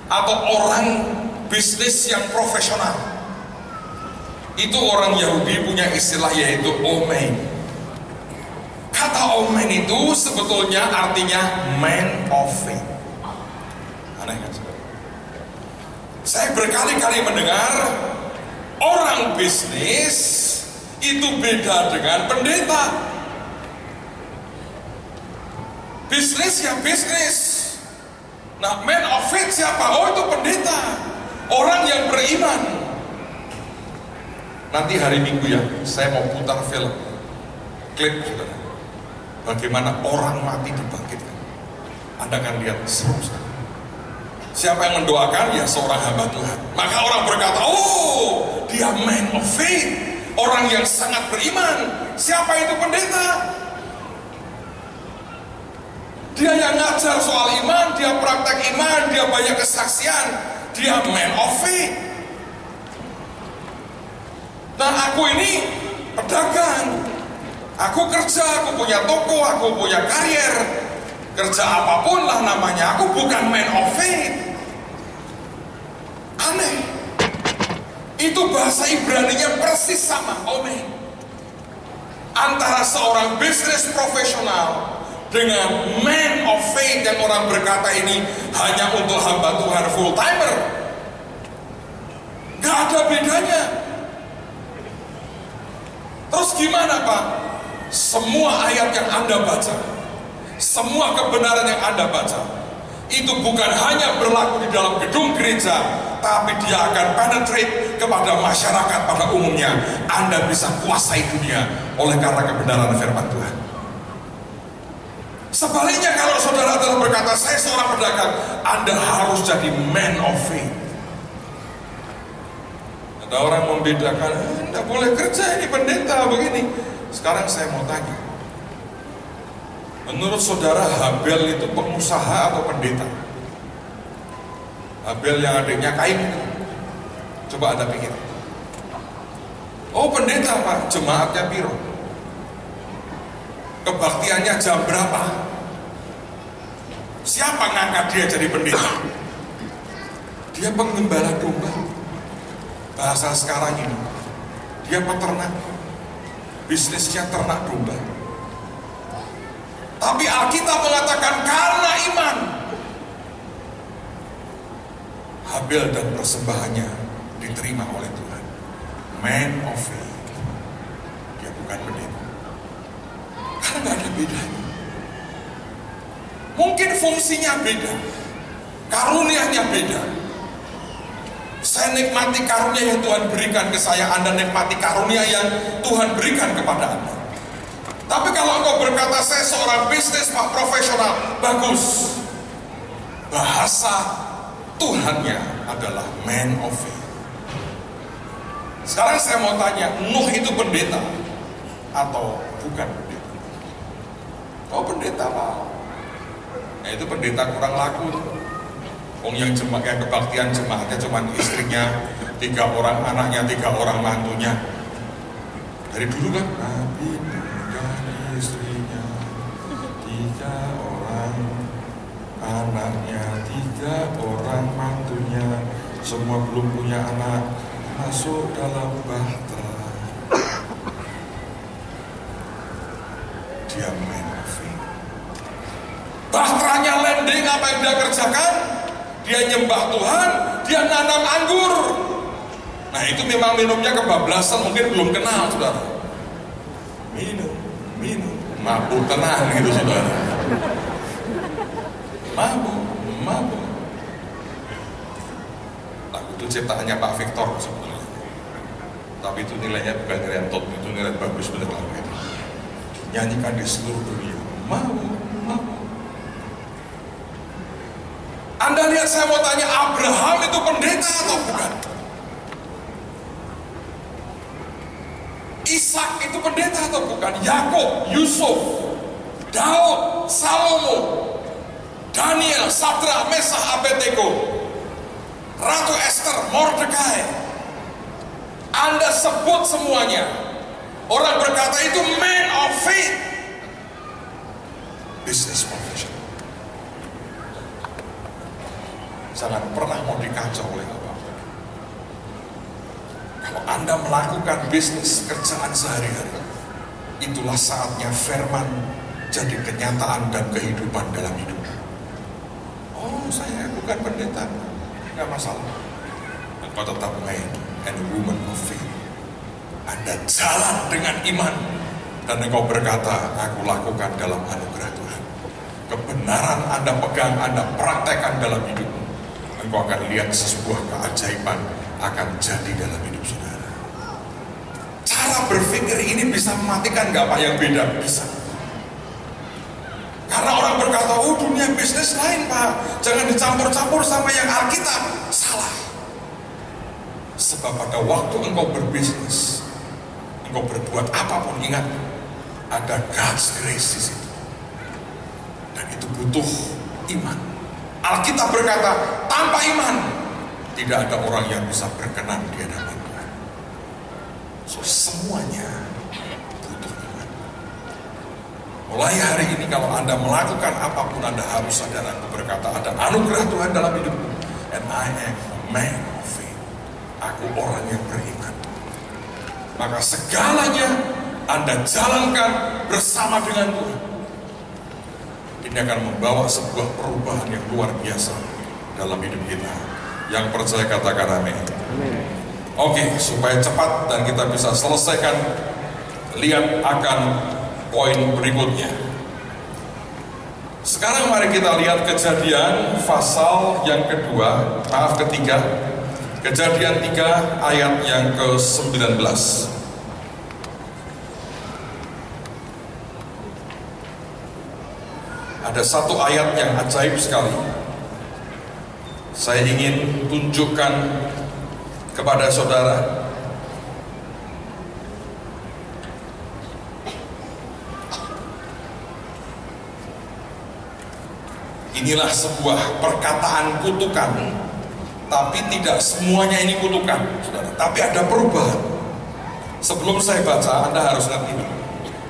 atau orang bisnis yang profesional, itu orang Yahudi punya istilah yaitu omen. Kata omen itu sebetulnya artinya man of faith. Aneh kan? Saya berkali-kali mendengar orang bisnis itu beda dengan pendeta. Bisnis ya bisnis. Nah, man of faith siapa? Oh, itu pendeta, orang yang beriman. Nanti hari Minggu ya, saya mau putar film klip saudara, bagaimana orang mati dibangkitkan. Anda akan lihat seru sekali. Siapa yang mendoakan? Ya seorang hamba Tuhan. Maka orang berkata, oh dia man of faith, orang yang sangat beriman. Siapa itu pendeta? Dia yang ngajar soal iman, dia praktek iman, dia banyak kesaksian, dia man of faith. Nah, aku ini pedagang, aku kerja, aku punya toko, aku punya karier, kerja apapun lah namanya, aku bukan man of faith. Aneh. Itu bahasa Ibraninya persis sama, omen. Antara seorang bisnis profesional dengan man of faith yang orang berkata ini hanya untuk hamba Tuhan full timer. Gak ada bedanya. Terus gimana Pak? Semua ayat yang Anda baca, semua kebenaran yang Anda baca, itu bukan hanya berlaku di dalam gedung gereja, tapi dia akan penetrate kepada masyarakat pada umumnya. Anda bisa kuasai dunia oleh karena kebenaran firman Tuhan. Sebaliknya kalau saudara adalah berkata, saya seorang pedagang, Anda harus jadi man of faith. Ada orang membedakan, Anda boleh kerja ini pendeta begini. Sekarang saya mau tanya, menurut saudara Habel itu pengusaha atau pendeta? Habel yang adiknya Kain itu, coba Anda pikir. Oh pendeta Pak, jemaatnya piro? Kebaktiannya jam berapa? Siapa ngangkat dia jadi pendeta? Dia penggembala domba. Bahasa sekarang ini, dia peternak, bisnisnya ternak domba. Tapi Alkitab mengatakan karena iman, Habel dan persembahannya diterima oleh Tuhan. Man of faith. Dia bukan pendeta. Karena nggak ada bedanya. Mungkin fungsinya beda, karunianya beda. Saya nikmati karunia yang Tuhan berikan ke saya, Anda nikmati karunia yang Tuhan berikan kepada Anda. Tapi kalau engkau berkata saya seorang bisnis Pak profesional, bagus. Bahasa Tuhannya adalah man of faith. Sekarang saya mau tanya, Nuh itu pendeta atau bukan pendeta? Oh pendeta Pak. Nah itu pendeta kurang laku. Yang jemaat, yang kebaktian jemaatnya cuma istrinya 3 orang, anaknya 3 orang, mantunya. Dari dulu kan Nabi dan istrinya 3 orang, anaknya 3 orang, mantunya semua belum punya anak, masuk dalam bahtera. Dia man of faith. Bahteranya landing, apa yang dia kerjakan? Dia nyembah Tuhan, dia nanam anggur. Nah itu memang minumnya kebablasan, mungkin belum kenal saudara. Minum, mabuk tenang gitu saudara. Mabuk. Lagu itu ciptaannya Pak Victor sebetulnya. Tapi itu nilainya bukan nilai top, itu nilai bagus bener lagu itu. Nyanyikan di seluruh dunia. Mau. Anda lihat, saya mau tanya, Abraham itu pendeta atau bukan? Ishak itu pendeta atau bukan? Yakub, Yusuf, Daud, Salomo, Daniel, Sadrak, Mesah, Abednego, Ratu Esther, Mordekai. Anda sebut semuanya. Orang berkata itu man of faith. Business profession. Jangan pernah mau dikacau oleh apa-apa. Kalau Anda melakukan bisnis kerjaan sehari-hari, itulah saatnya firman jadi kenyataan dan kehidupan dalam hidup. Oh, saya bukan pendeta, nggak masalah. Engkau tetap man and woman of faith. Anda jalan dengan iman dan engkau berkata, aku lakukan dalam anugerah Tuhan. Kebenaran Anda pegang, Anda praktekkan dalam hidupmu. Engkau akan lihat sebuah keajaiban akan jadi dalam hidup saudara. Cara berpikir ini bisa mematikan nggak Pak yang beda? Bisa. Karena orang berkata, oh dunia bisnis lain Pak, jangan dicampur-campur sama yang Alkitab. Salah. Sebab pada waktu engkau berbisnis, engkau berbuat apapun, ingat, ada God's grace di situ. Dan itu butuh iman. Alkitab berkata, tanpa iman tidak ada orang yang bisa berkenan di hadapan Tuhan. So semuanya butuh iman. Mulai hari ini kalau Anda melakukan apapun, Anda harus sadar, aku berkata ada anugerah Tuhan dalam hidupmu. And I am a man of faith. Aku orang yang beriman. Maka segalanya Anda jalankan bersama dengan Tuhan. Ini akan membawa sebuah perubahan yang luar biasa dalam hidup kita. Yang percaya katakan amin. Oke, supaya cepat dan kita bisa selesaikan, lihat akan poin berikutnya. Sekarang mari kita lihat Kejadian pasal yang ketiga. Kejadian 3 ayat yang ke-19. Ada satu ayat yang ajaib sekali. Saya ingin tunjukkan kepada saudara. Inilah sebuah perkataan kutukan, tapi tidak semuanya ini kutukan, saudara. Tapi ada perubahan. Sebelum saya baca, Anda harus ngerti.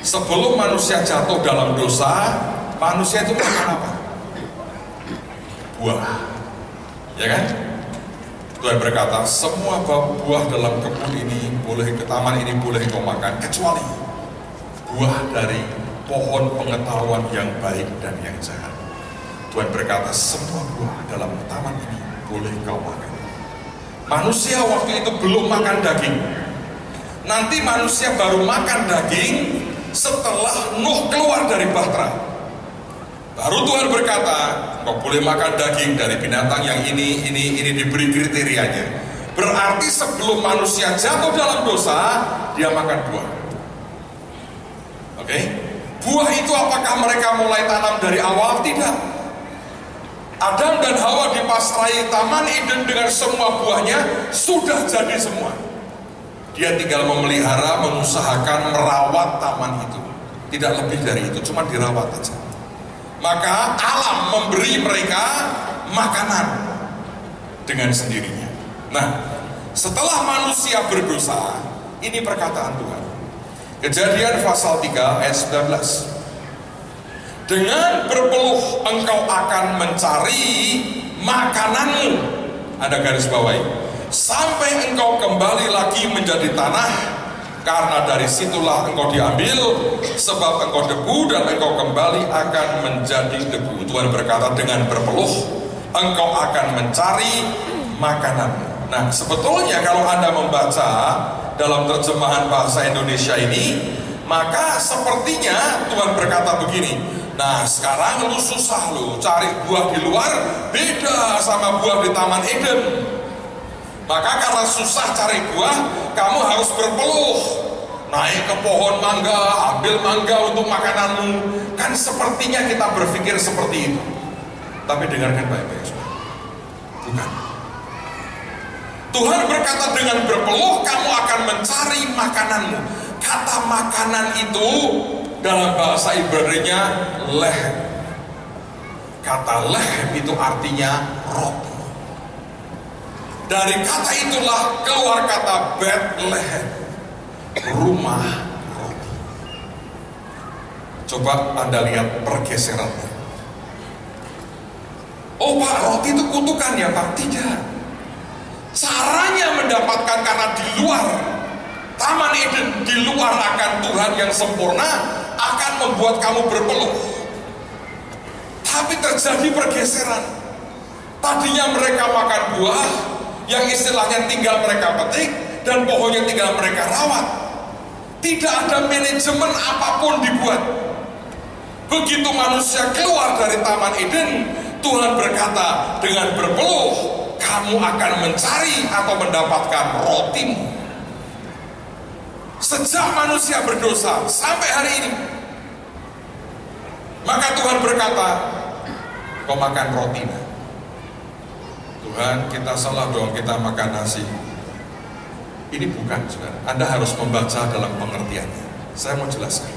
Sebelum manusia jatuh dalam dosa, manusia itu makan apa? Buah. Ya kan? Tuhan berkata, semua buah dalam kebun ini boleh, ke taman ini boleh kau makan, kecuali buah dari pohon pengetahuan yang baik dan yang jahat. Tuhan berkata, semua buah dalam taman ini boleh kau makan. Manusia waktu itu belum makan daging. Nanti manusia baru makan daging setelah Nuh keluar dari bahtera. Baru Tuhan berkata, kau boleh makan daging dari binatang yang ini diberi kriterianya. Berarti sebelum manusia jatuh dalam dosa, dia makan buah. Oke? Buah itu apakah mereka mulai tanam dari awal? Tidak. Adam dan Hawa dipasrai Taman Eden dengan semua buahnya, sudah jadi semua. Dia tinggal memelihara, mengusahakan, merawat taman itu. Tidak lebih dari itu, cuma dirawat aja. Maka alam memberi mereka makanan dengan sendirinya. Nah, setelah manusia berdosa, ini perkataan Tuhan. Kejadian pasal 3 ayat 19. Dengan berpeluh engkau akan mencari makananmu. Ada garis bawahi. Sampai engkau kembali lagi menjadi tanah. Karena dari situlah engkau diambil, sebab engkau debu dan engkau kembali akan menjadi debu. Tuhan berkata, dengan berpeluh engkau akan mencari makanan. Nah, sebetulnya kalau Anda membaca dalam terjemahan bahasa Indonesia ini, maka sepertinya Tuhan berkata begini, nah sekarang lu susah lu cari buah di luar, beda sama buah di Taman Eden. Maka karena susah cari buah, kamu harus berpeluh, naik ke pohon mangga, ambil mangga untuk makananmu. Kan sepertinya kita berpikir seperti itu. Tapi dengarkan baik-baik, saudara. Bukan. Tuhan berkata dengan berpeluh kamu akan mencari makananmu. Kata makanan itu dalam bahasa Ibrani-nya lehem. Kata lehem itu artinya roti. Dari kata itulah keluar kata Bethlehem, rumah roti. Coba Anda lihat pergeserannya. Oh Pak, roti itu kutukan ya Pak? Tidak. Caranya mendapatkan karena di luar Taman Eden, di luar akan Tuhan yang sempurna, akan membuat kamu berpeluh. Tapi terjadi pergeseran. Tadinya mereka makan buah yang istilahnya tinggal mereka petik dan pohonnya tinggal mereka rawat. Tidak ada manajemen apapun dibuat. Begitu manusia keluar dari Taman Eden, Tuhan berkata dengan berpeluh, kamu akan mencari atau mendapatkan rotimu. Sejak manusia berdosa sampai hari ini, maka Tuhan berkata, kau makan roti. Tuhan, kita salah dong, kita makan nasi. Ini bukan, saudara. Anda harus membaca dalam pengertiannya. Saya mau jelaskan.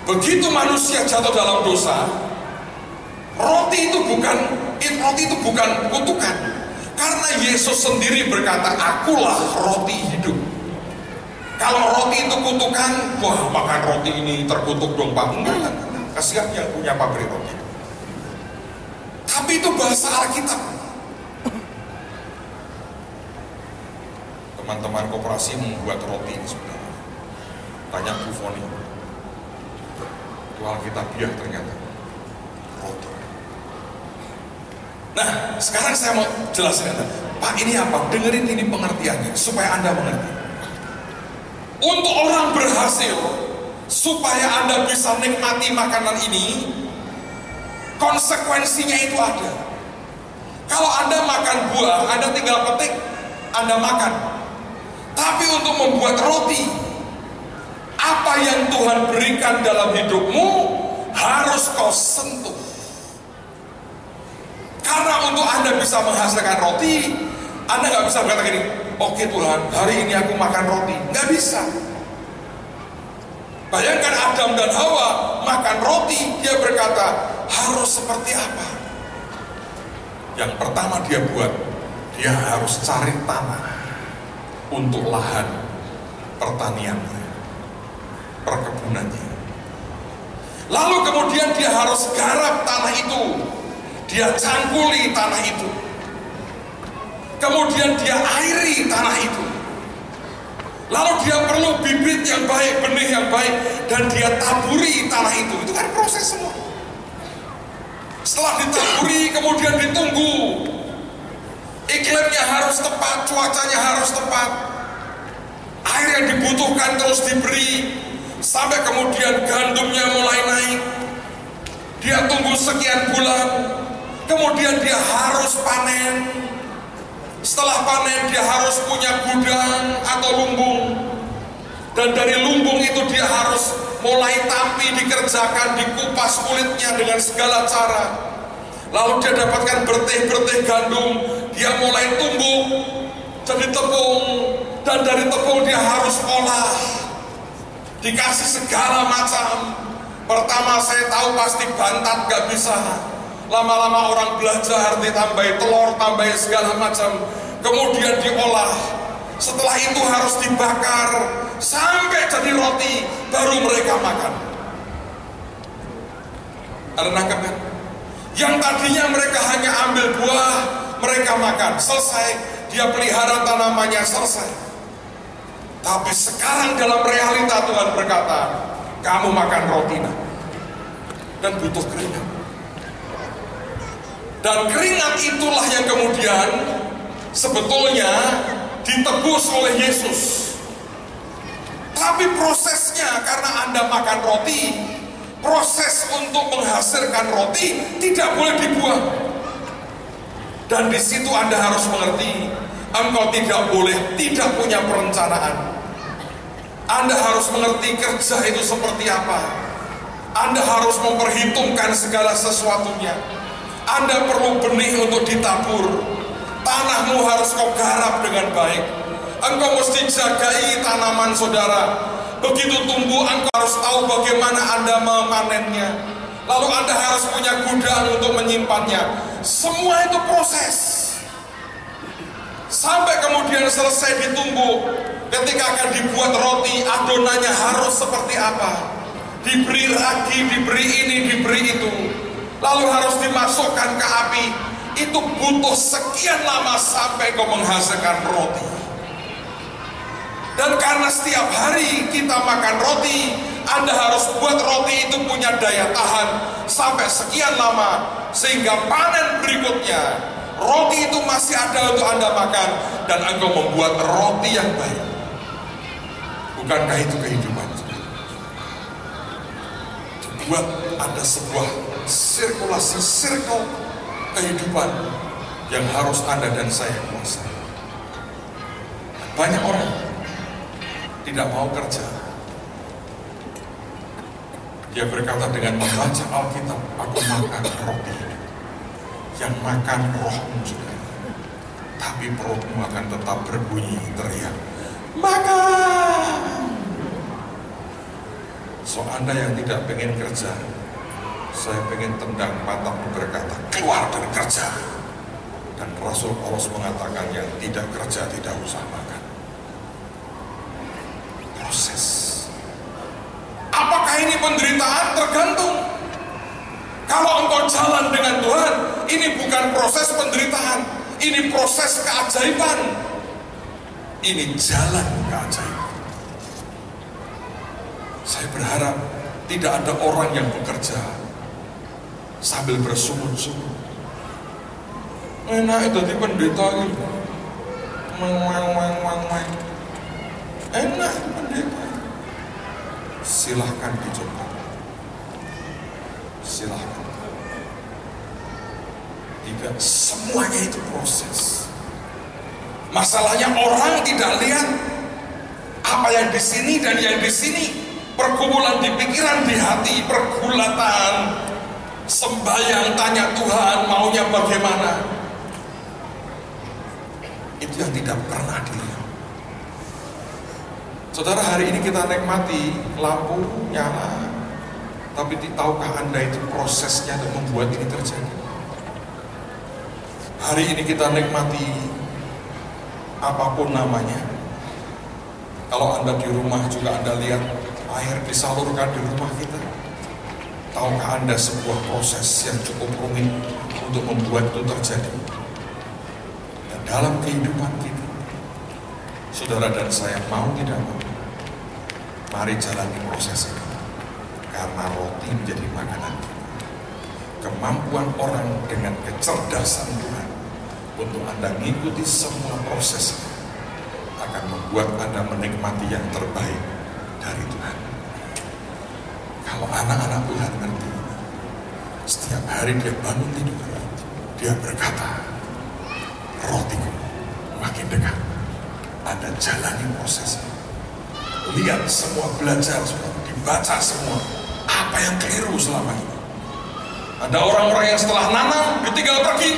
Begitu manusia jatuh dalam dosa, roti itu bukan kutukan. Karena Yesus sendiri berkata, akulah roti hidup. Kalau roti itu kutukan, wah makan roti ini terkutuk dong Pak. Enggak. Kasihan yang punya pabrik roti. Tapi itu bahasa Alkitab. Teman-teman koperasi membuat roti, saudara. Tanya Bu Foni. Itu Alkitabiah ternyata. Roti. Nah, sekarang saya mau jelasin Anda. Pak, ini apa? Dengerin ini pengertiannya supaya Anda mengerti. Untuk orang berhasil, supaya Anda bisa nikmati makanan ini, konsekuensinya itu ada. Kalau Anda makan buah, Anda tinggal petik, Anda makan. Tapi untuk membuat roti, apa yang Tuhan berikan dalam hidupmu harus kau sentuh. Karena untuk Anda bisa menghasilkan roti, Anda nggak bisa berkata gini, oke Tuhan, hari ini aku makan roti. Nggak bisa. Bayangkan Adam dan Hawa makan roti, dia berkata, harus seperti apa? Yang pertama dia buat, dia harus cari tanah untuk lahan pertaniannya, perkebunannya. Lalu kemudian dia harus garap tanah itu, dia cangkuli tanah itu. Kemudian dia airi tanah itu. Lalu dia perlu bibit yang baik, benih yang baik, dan dia taburi tanah itu. Itu kan proses semua. Setelah ditaburi, kemudian ditunggu. Iklimnya harus tepat, cuacanya harus tepat. Air yang dibutuhkan terus diberi, sampai kemudian gandumnya mulai naik. Dia tunggu sekian bulan, kemudian dia harus panen. Setelah panen dia harus punya gudang atau lumbung. Dan dari lumbung itu dia harus mulai tampi, dikerjakan, dikupas kulitnya dengan segala cara. Lalu dia dapatkan bertih-bertih gandum, dia mulai tumbuh jadi tepung. Dan dari tepung dia harus olah, dikasih segala macam. Pertama saya tahu pasti bantat gak bisa. Lama-lama orang belajar, ditambahi telur, tambahi segala macam. Kemudian diolah. Setelah itu harus dibakar sampai jadi roti, baru mereka makan. Ada nangkep kan? Yang tadinya mereka hanya ambil buah, mereka makan, selesai. Dia pelihara tanamannya, selesai. Tapi sekarang dalam realita Tuhan berkata, kamu makan roti dan butuh keringat. Dan keringat itulah yang kemudian sebetulnya ditebus oleh Yesus. Tapi prosesnya, karena Anda makan roti, proses untuk menghasilkan roti tidak boleh dibuang. Dan di situ Anda harus mengerti, engkau tidak boleh tidak punya perencanaan. Anda harus mengerti kerja itu seperti apa. Anda harus memperhitungkan segala sesuatunya. Anda perlu benih untuk ditabur. Tanahmu harus kau garap dengan baik. Engkau mesti jagai tanaman saudara. Begitu tumbuh, engkau harus tahu bagaimana Anda memanennya. Lalu Anda harus punya gudang untuk menyimpannya. Semua itu proses. Sampai kemudian selesai ditumbuk. Ketika akan dibuat roti, adonannya harus seperti apa? Diberi ragi, diberi ini, diberi itu. Lalu harus dimasukkan ke api. Itu butuh sekian lama sampai kau menghasilkan roti. Dan karena setiap hari kita makan roti, Anda harus buat roti itu punya daya tahan sampai sekian lama, sehingga panen berikutnya roti itu masih ada untuk Anda makan, dan engkau membuat roti yang baik. Bukankah itu kehidupan? Dibuat ada sebuah sirkulasi circle kehidupan yang harus Anda dan saya kuasai. Banyak orang tidak mau kerja. Dia berkata dengan membaca Alkitab, aku makan roti. Yang makan rohmu juga. Tapi perutmu akan tetap berbunyi teriak, makan. So Anda yang tidak pengen kerja, saya pengen tendang matamu berkata, keluar dari kerja. Dan Rasul Paulus mengatakan yang tidak kerja tidak usah makan. Proses. Apakah ini penderitaan? Tergantung. Kalau engkau jalan dengan Tuhan, ini bukan proses penderitaan, ini proses keajaiban. Ini jalan keajaiban. Saya berharap tidak ada orang yang bekerja sambil bersungut-sungut. Enak itu di pendeta ini. Enak pendeta. Silahkan dicoba. Silahkan. Tidak semuanya itu proses. Masalahnya orang tidak lihat apa yang di sini dan yang di sini. Pergumulan di pikiran, di hati, pergulatan, sembahyang, tanya Tuhan maunya bagaimana. Itu yang tidak pernah dilihat. Saudara, hari ini kita nikmati lampu nyala, tapi tahukah Anda itu prosesnya untuk membuat ini terjadi? Hari ini kita nikmati apapun namanya. Kalau Anda di rumah juga Anda lihat air disalurkan di rumah kita. Tahukah Anda sebuah proses yang cukup rumit untuk membuat itu terjadi? Dan dalam kehidupan kita, saudara dan saya mau tidak mau, mari jalani proses ini. Karena roti menjadi makanan kita. Kemampuan orang dengan kecerdasan Tuhan untuk Anda mengikuti semua proses akan membuat Anda menikmati yang terbaik dari Tuhan. Kalau anak-anak Tuhan ngerti, setiap hari dia bangun tidur, dia berkata, rotiku makin dekat. Anda jalani prosesnya. Lihat semua, belajar semua, dibaca semua. Apa yang keliru selama ini? Ada orang-orang yang setelah nanam, ditinggal pergi.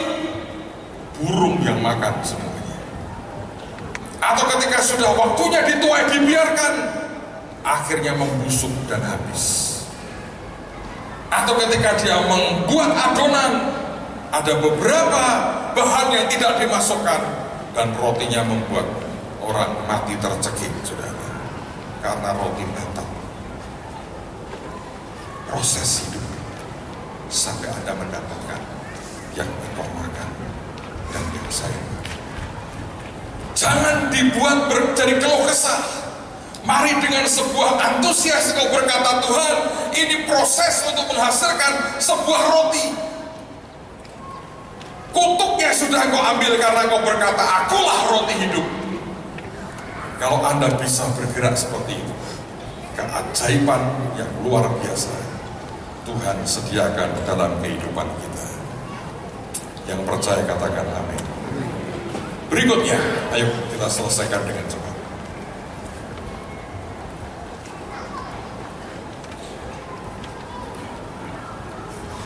Burung yang makan semuanya. Atau ketika sudah waktunya dituai, dibiarkan, akhirnya membusuk dan habis. Atau ketika dia membuat adonan, ada beberapa bahan yang tidak dimasukkan, dan rotinya membuat orang mati tercekik, saudara, karena roti batal. Proses hidup sampai Anda mendapatkan yang engkau makan dan yang saya makan. Jangan dibuat menjadi keluh kesah. Mari dengan sebuah antusias kau berkata, Tuhan, ini proses untuk menghasilkan sebuah roti. Kutuknya sudah kau ambil karena kau berkata, akulah roti hidup. Kalau Anda bisa bergerak seperti itu, keajaiban yang luar biasa Tuhan sediakan dalam kehidupan kita. Yang percaya katakan amin. Berikutnya, ayo kita selesaikan dengan cepat.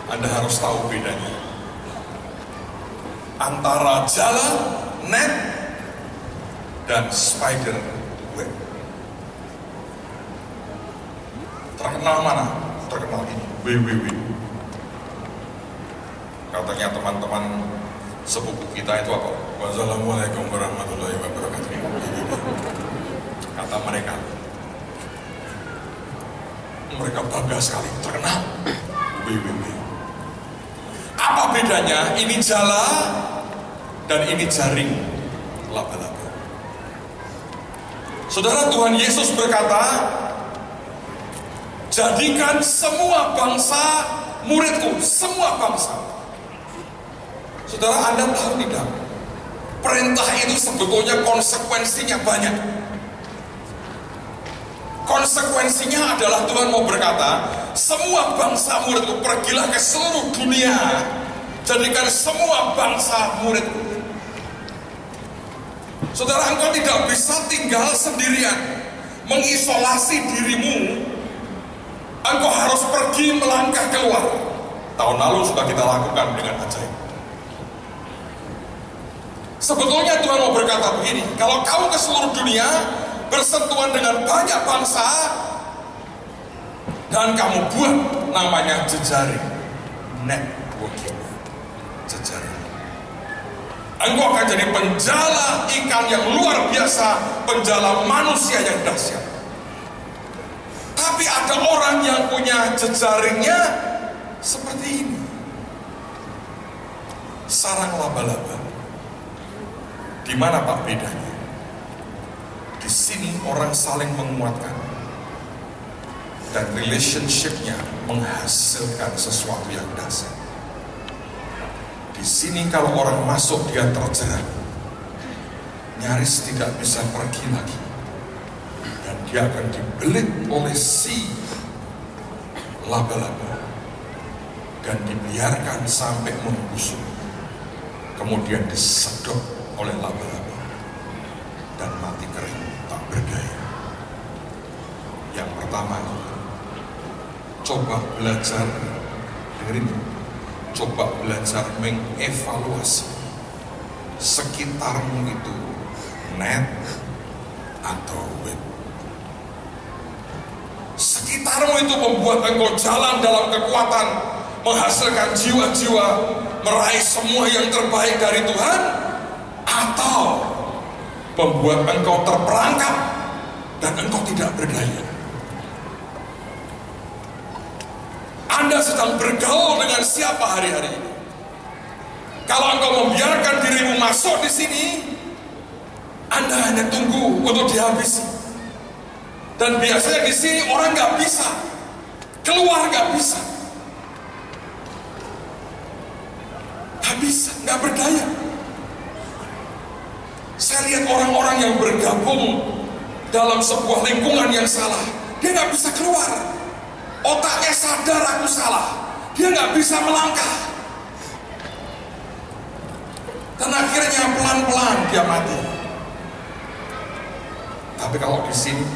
Anda harus tahu bedanya antara jala, net, dan spider web. Terkenal mana? Terkenal ini, WWW. Katanya teman-teman sepupu kita itu apa? Wassalamualaikum warahmatullahi wabarakatuh. Kata mereka bangga sekali, terkenal WWW. Apa bedanya? Ini jala dan ini jaring laba-laba. Saudara, Tuhan Yesus berkata, jadikan semua bangsa muridku, semua bangsa. Saudara, Anda tahu tidak? Perintah itu sebetulnya konsekuensinya banyak. Konsekuensinya adalah Tuhan mau berkata, semua bangsa muridku, pergilah ke seluruh dunia, jadikan semua bangsa muridku. Saudara, engkau tidak bisa tinggal sendirian, mengisolasi dirimu. Engkau harus pergi melangkah keluar. Tahun lalu sudah kita lakukan dengan ajaib. Sebetulnya Tuhan mau berkata begini, kalau kamu ke seluruh dunia, bersentuhan dengan banyak bangsa, dan kamu buat namanya jejaring, networking, jejaring. Engkau akan jadi penjala ikan yang luar biasa, penjala manusia yang dahsyat. Tapi ada orang yang punya jejaringnya seperti ini, sarang laba-laba. Di mana Pak bedanya? Di sini orang saling menguatkan dan relationship-nya menghasilkan sesuatu yang dahsyat. Di sini kalau orang masuk dia terjerat, nyaris tidak bisa pergi lagi, dan dia akan dibelit oleh si laba-laba dan dibiarkan sampai membusuk, kemudian disedot oleh laba-laba dan mati kering tak berdaya. Yang pertama, coba belajar, dengerin, coba belajar mengevaluasi sekitarmu itu net atau web. Sekitarmu itu membuat engkau jalan dalam kekuatan, menghasilkan jiwa-jiwa, meraih semua yang terbaik dari Tuhan, atau membuat engkau terperangkap dan engkau tidak berdaya. Anda sedang bergaul dengan siapa hari-hari ini? Kalau engkau membiarkan dirimu masuk di sini, Anda hanya tunggu untuk dihabisi. Dan biasanya di sini orang nggak bisa, keluar nggak bisa, nggak berdaya. Saya lihat orang-orang yang bergabung dalam sebuah lingkungan yang salah, dia nggak bisa keluar. Otaknya sadar aku salah, dia nggak bisa melangkah, dan akhirnya pelan-pelan dia mati. Tapi kalau di sini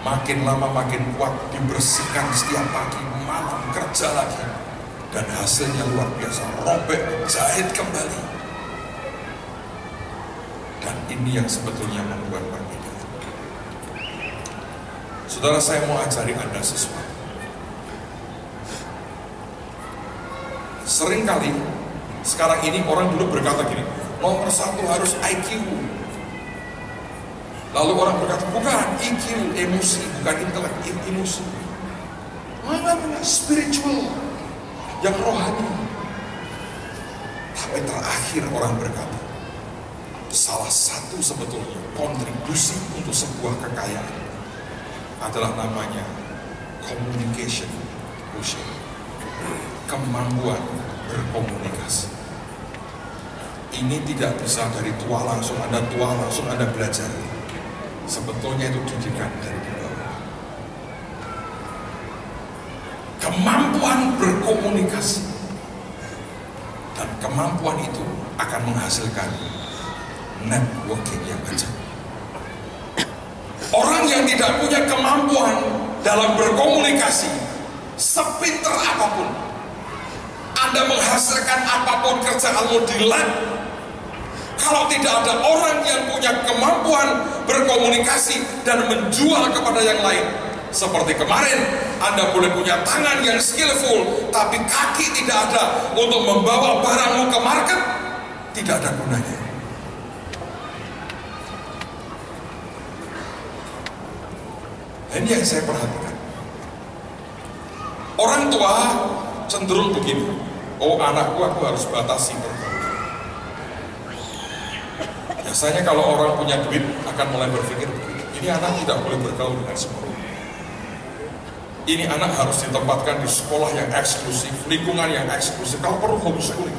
makin lama makin kuat, dibersihkan setiap pagi, malam, kerja lagi, dan hasilnya luar biasa, robek, jahit kembali. Dan ini yang sebetulnya membuat perbedaan. Saudara, saya mau ajari Anda sesuatu. Seringkali sekarang ini orang dulu berkata gini, nomor satu harus IQ. Lalu orang berkata, bukan IQ, emosi, bukan intelek, emosi. Mana spiritual, yang rohani. Tapi terakhir orang berkata, salah satu sebetulnya kontribusi untuk sebuah kekayaan adalah namanya communication quotient, kemampuan berkomunikasi. Ini tidak bisa dari tua langsung Anda belajar. Sebetulnya itu didikan dari bawah. Kemampuan berkomunikasi. kemampuan itu akan menghasilkan networking yang ajaib. Orang yang tidak punya kemampuan dalam berkomunikasi, sepinter apapun, Anda menghasilkan apapun kerjaanmu di lab, kalau tidak ada orang yang punya kemampuan berkomunikasi dan menjual kepada yang lain, seperti kemarin, Anda boleh punya tangan yang skillful, tapi kaki tidak ada untuk membawa barangmu ke market, tidak ada gunanya. Ini yang saya perhatikan. Orang tua cenderung begini, oh anakku aku harus batasi pergaulan. Biasanya kalau orang punya duit akan mulai berpikir begini, ini anak tidak boleh bergaul dengan semua. Ini anak harus ditempatkan di sekolah yang eksklusif, lingkungan yang eksklusif, kalau perlu homeschooling,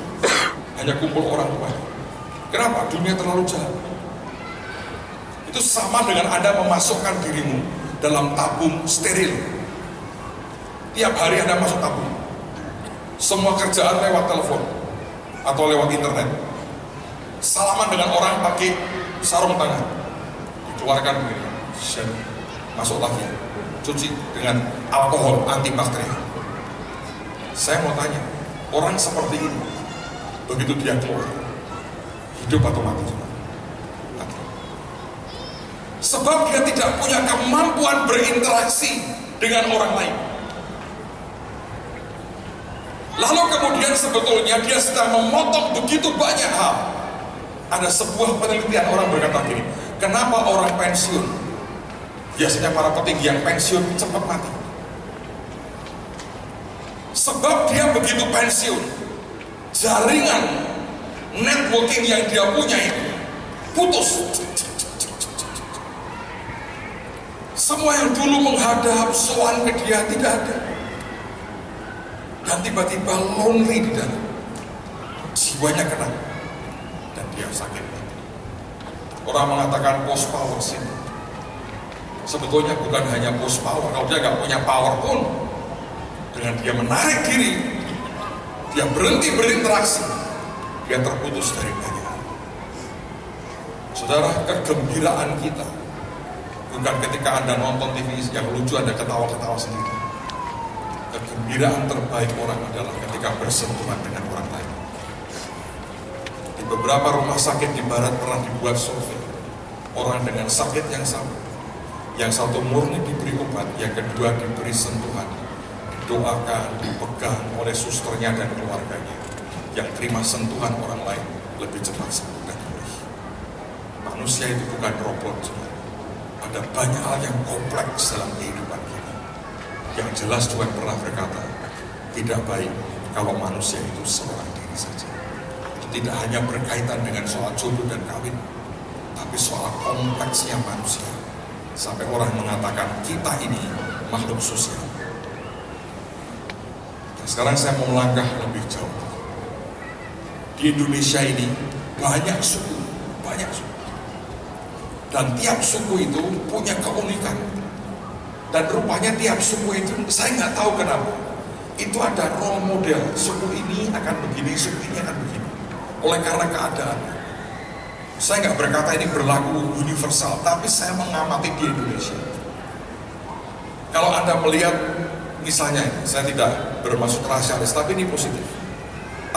hanya kumpul orang tua. Kenapa? Dunia terlalu jahat. Itu sama dengan Anda memasukkan dirimu dalam tabung steril. Tiap hari Anda masuk tabung. Semua kerjaan lewat telepon atau lewat internet. Salaman dengan orang pakai sarung tangan. Dikeluarkan begini, masuk lagi. Cuci dengan alkohol antibakteri. Saya mau tanya, orang seperti ini, begitu dia keluar, hidup atau mati? Sebab dia tidak punya kemampuan berinteraksi dengan orang lain. Lalu kemudian sebetulnya dia sedang memotong begitu banyak hal. Ada sebuah penelitian, orang berkata gini, kenapa orang pensiun, biasanya para petinggi yang pensiun cepat mati? Sebab dia begitu pensiun, jaringan networking yang dia punya itu putus. Semua yang dulu menghadap soal ke dia tidak ada. Dan tiba-tiba lonely di dalam. Jiwanya kena. Dan dia sakit. Orang mengatakan post power syndrome. Sebetulnya bukan hanya post power. Kalau dia nggak punya power pun, dengan dia menarik diri, dia berhenti berinteraksi, dia terputus dari banyak. Saudara, kegembiraan kita bukan ketika Anda nonton TV yang lucu, Anda ketawa-ketawa sendiri. Kegembiraan terbaik orang adalah ketika bersentuhan dengan orang lain. Di beberapa rumah sakit di barat pernah dibuat survei. Orang dengan sakit yang sama. Yang satu murni diberi obat, yang kedua diberi sentuhan. Didoakan, dipegang oleh susternya dan keluarganya. Yang terima sentuhan orang lain lebih cepat sembuh dan pulih. Manusia itu bukan robot, saudara. Ada banyak hal yang kompleks dalam kehidupan kita. Yang jelas Tuhan pernah berkata, tidak baik kalau manusia itu seorang diri saja. Itu tidak hanya berkaitan dengan soal jodoh dan kawin, tapi soal kompleksnya manusia. Sampai orang mengatakan kita ini makhluk sosial. Dan sekarang saya mau melangkah lebih jauh. Di Indonesia ini banyak suku. Dan tiap suku itu punya keunikan. Dan rupanya tiap suku itu, saya nggak tahu kenapa, itu ada role model. Suku ini akan begini, suku ini akan begini. Oleh karena keadaan. Saya nggak berkata ini berlaku universal, tapi saya mengamati di Indonesia. Kalau Anda melihat, misalnya, saya tidak bermaksud rasialis, tapi ini positif.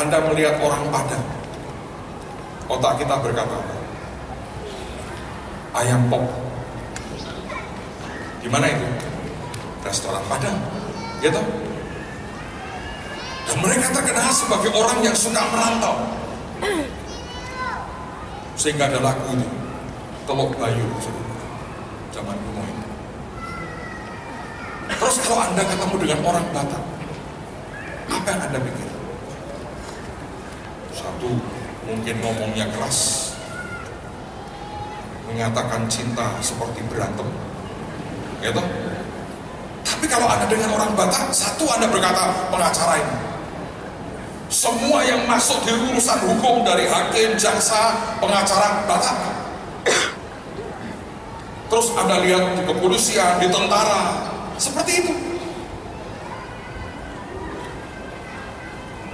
Anda melihat orang Padang, otak kita berkata, ayam pop. Di mana itu? Restoran Padang, gitu. Dan mereka terkenal sebagai orang yang suka merantau. Sehingga ada lagu itu, Teluk Bayu, zaman kuno itu. Terus kalau Anda ketemu dengan orang Batak, apa yang Anda pikir? Satu, mungkin ngomongnya keras, menyatakan cinta seperti berantem, gitu. Tapi kalau Anda dengan orang Batak, satu Anda berkata pengacara ini, semua yang masuk di urusan hukum dari hakim, jaksa, pengacara Batak. Terus Anda lihat di kepolisian, di tentara, seperti itu.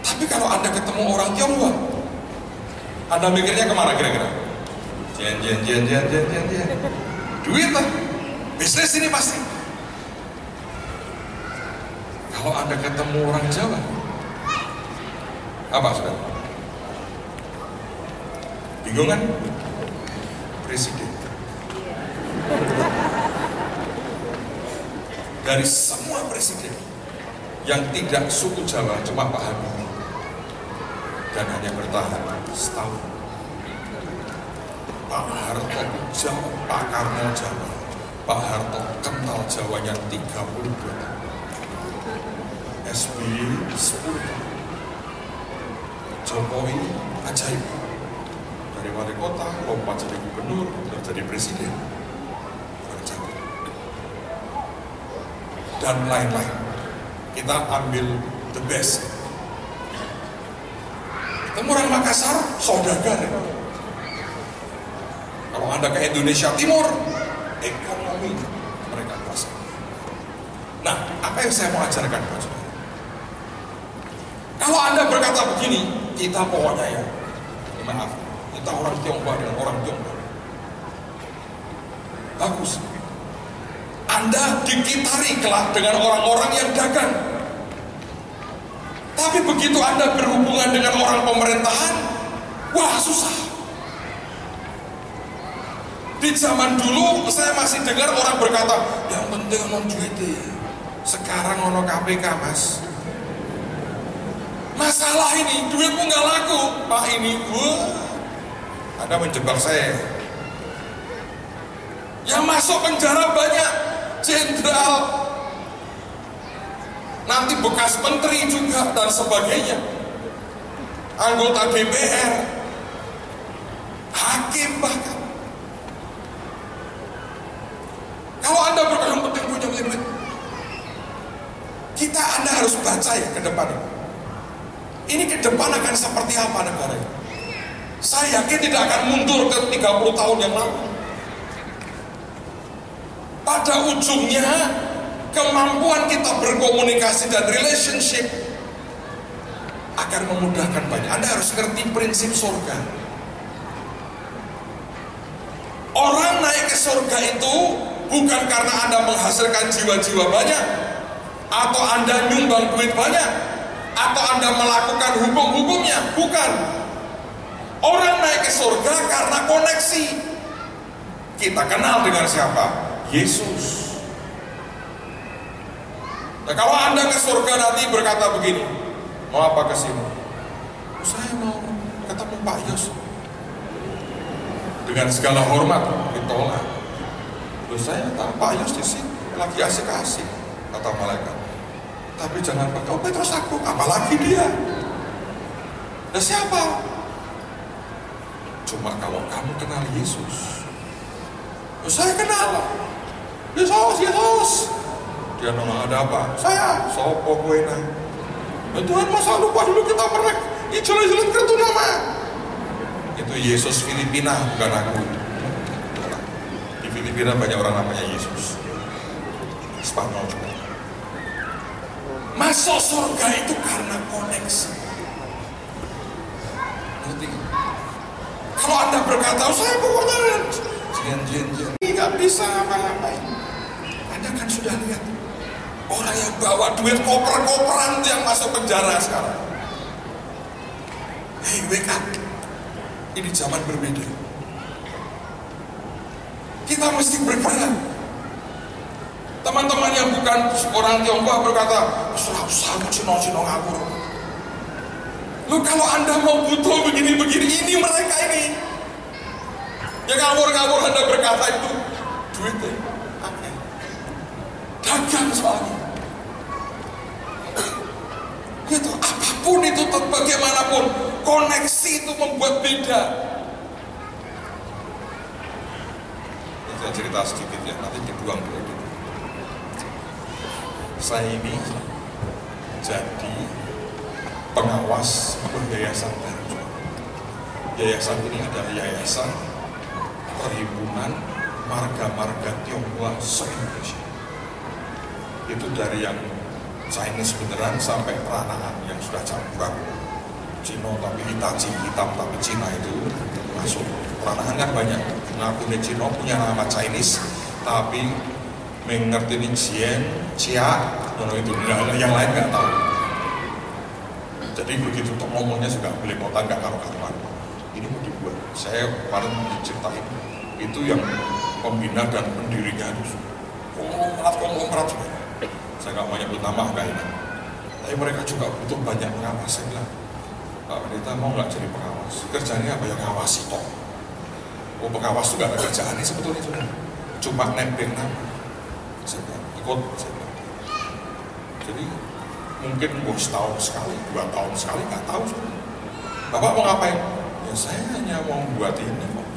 Tapi kalau Anda ketemu orang Tionghoa, Anda mikirnya kemana kira-kira? Jen. Duit lah, bisnis ini pasti. Kalau Anda ketemu orang Jawa, apa saudara? Bingung kan? Presiden. Dari semua presiden yang tidak suku Jawa cuma Pak Habibie, dan hanya bertahan setahun. Pak Harto Jawa, Pak Karno Jawa, Pak Harto kental Jawanya 32 tahun, SBY 10 tahun, Jokowi ajaib, dari wali kota lompat jadi gubernur, jadi presiden, dan lain-lain. Kita ambil the best. Ketemu orang Makassar, saudagar. Kalau Anda ke Indonesia Timur, ekonomi mereka kuasa. Nah, apa yang saya mau ajarkan Pak Saudara? Kalau Anda berkata begini, kita pokoknya ya, maaf, kita orang Tionghoa dengan orang Tionghoa. Bagus. Anda dikitari kelak dengan orang-orang yang dagang. Tapi begitu Anda berhubungan dengan orang pemerintahan, wah susah. Di zaman dulu saya masih dengar orang berkata, yang penting non duit. Sekarang ono KPK mas. Masalah ini duitmu nggak laku, Pak ini. Anda menjebak saya. Yang masuk penjara banyak, jenderal, nanti bekas menteri juga dan sebagainya, anggota DPR, hakim bahkan. Kalau Anda berkata penting punya duit, Anda harus baca ya ke depan ini. Ini ke depan akan seperti apa negara ini? Saya yakin tidak akan mundur ke 30 tahun yang lalu. Pada ujungnya, kemampuan kita berkomunikasi dan relationship akan memudahkan banyak. Anda harus ngerti prinsip surga. Orang naik ke surga itu bukan karena Anda menghasilkan jiwa-jiwa banyak, atau Anda nyumbang duit banyak, atau Anda melakukan hukum-hukumnya. Bukan. Orang naik ke surga karena koneksi. Kita kenal dengan siapa? Yesus. Nah, kalau Anda ke surga nanti berkata begini, mau apa ke sini? Saya mau ketemu Pak Yos. Dengan segala hormat ditolak. Terus saya tahu Pak Yos di sini lagi asik-asik, kata malaikat. Tapi jangan pakai Petrus aku, apalagi dia. Nah siapa? Cuma kalau kamu kenal Yesus. Saya kenal. Yesus. Dia nama ada apa? Saya. Sopo gue nah. Tuhan masa lupa dulu kita pernah ijelan-ijelan kartu nama. Itu Yesus Filipina, bukan aku. Di Filipina banyak orang namanya Yesus. Spanyol juga. Masuk surga itu karena koneksi. Ngerti? Kalau Anda berkata, saya pokoknya jen, nggak bisa apa-apain. Anda kan sudah lihat orang yang bawa duit koper-koperan yang masuk penjara sekarang. Hey, wake up. Ini zaman berbeda. Kita mesti berperan. Teman-teman yang bukan orang Tionghoa berkata, usah cino-cino ngawur. Lu kalau Anda mau butuh begini-begini, ini mereka ini. Yang ngawur-ngawur Anda berkata itu duitnya. Dagang soalnya. Gitu, apapun itu, bagaimanapun, koneksi itu membuat beda. Ini saya cerita sedikit ya, nanti dibuang dulu. Saya ini jadi pengawas yayasan baru. Yayasan ini adalah yayasan perhimpunan marga-marga Tionghoa se-Indonesia. Itu dari yang Chinese beneran sampai peranakan yang sudah campuran Cino tapi Hitachi, hitam tapi Cina itu masuk. Peranakan kan banyak, ngaku Cino punya nama Chinese tapi mengerti ini Jian, Cia, itu yang lain nggak tahu. Jadi begitu ngomongnya juga boleh kota nggak karuan. Ini mau dibuat. Saya kemarin diceritain itu yang pembina dan pendirinya itu konglomerat juga. Saya nggak mau nyebut nama nggak ini. Tapi mereka juga butuh banyak pengawas. Saya bilang, Pak Pendeta mau nggak jadi pengawas? Kerjanya apa? Yang ngawasi toh. Oh, pengawas itu nggak ada kerjaannya sebetulnya sudah. Cuma nempel nama. Saya bilang, ikut. Saya bilang. Jadi mungkin setahun sekali, 2 tahun sekali nggak tahu sudah. Bapak mau ngapain? Ya saya hanya mau buat ini kok.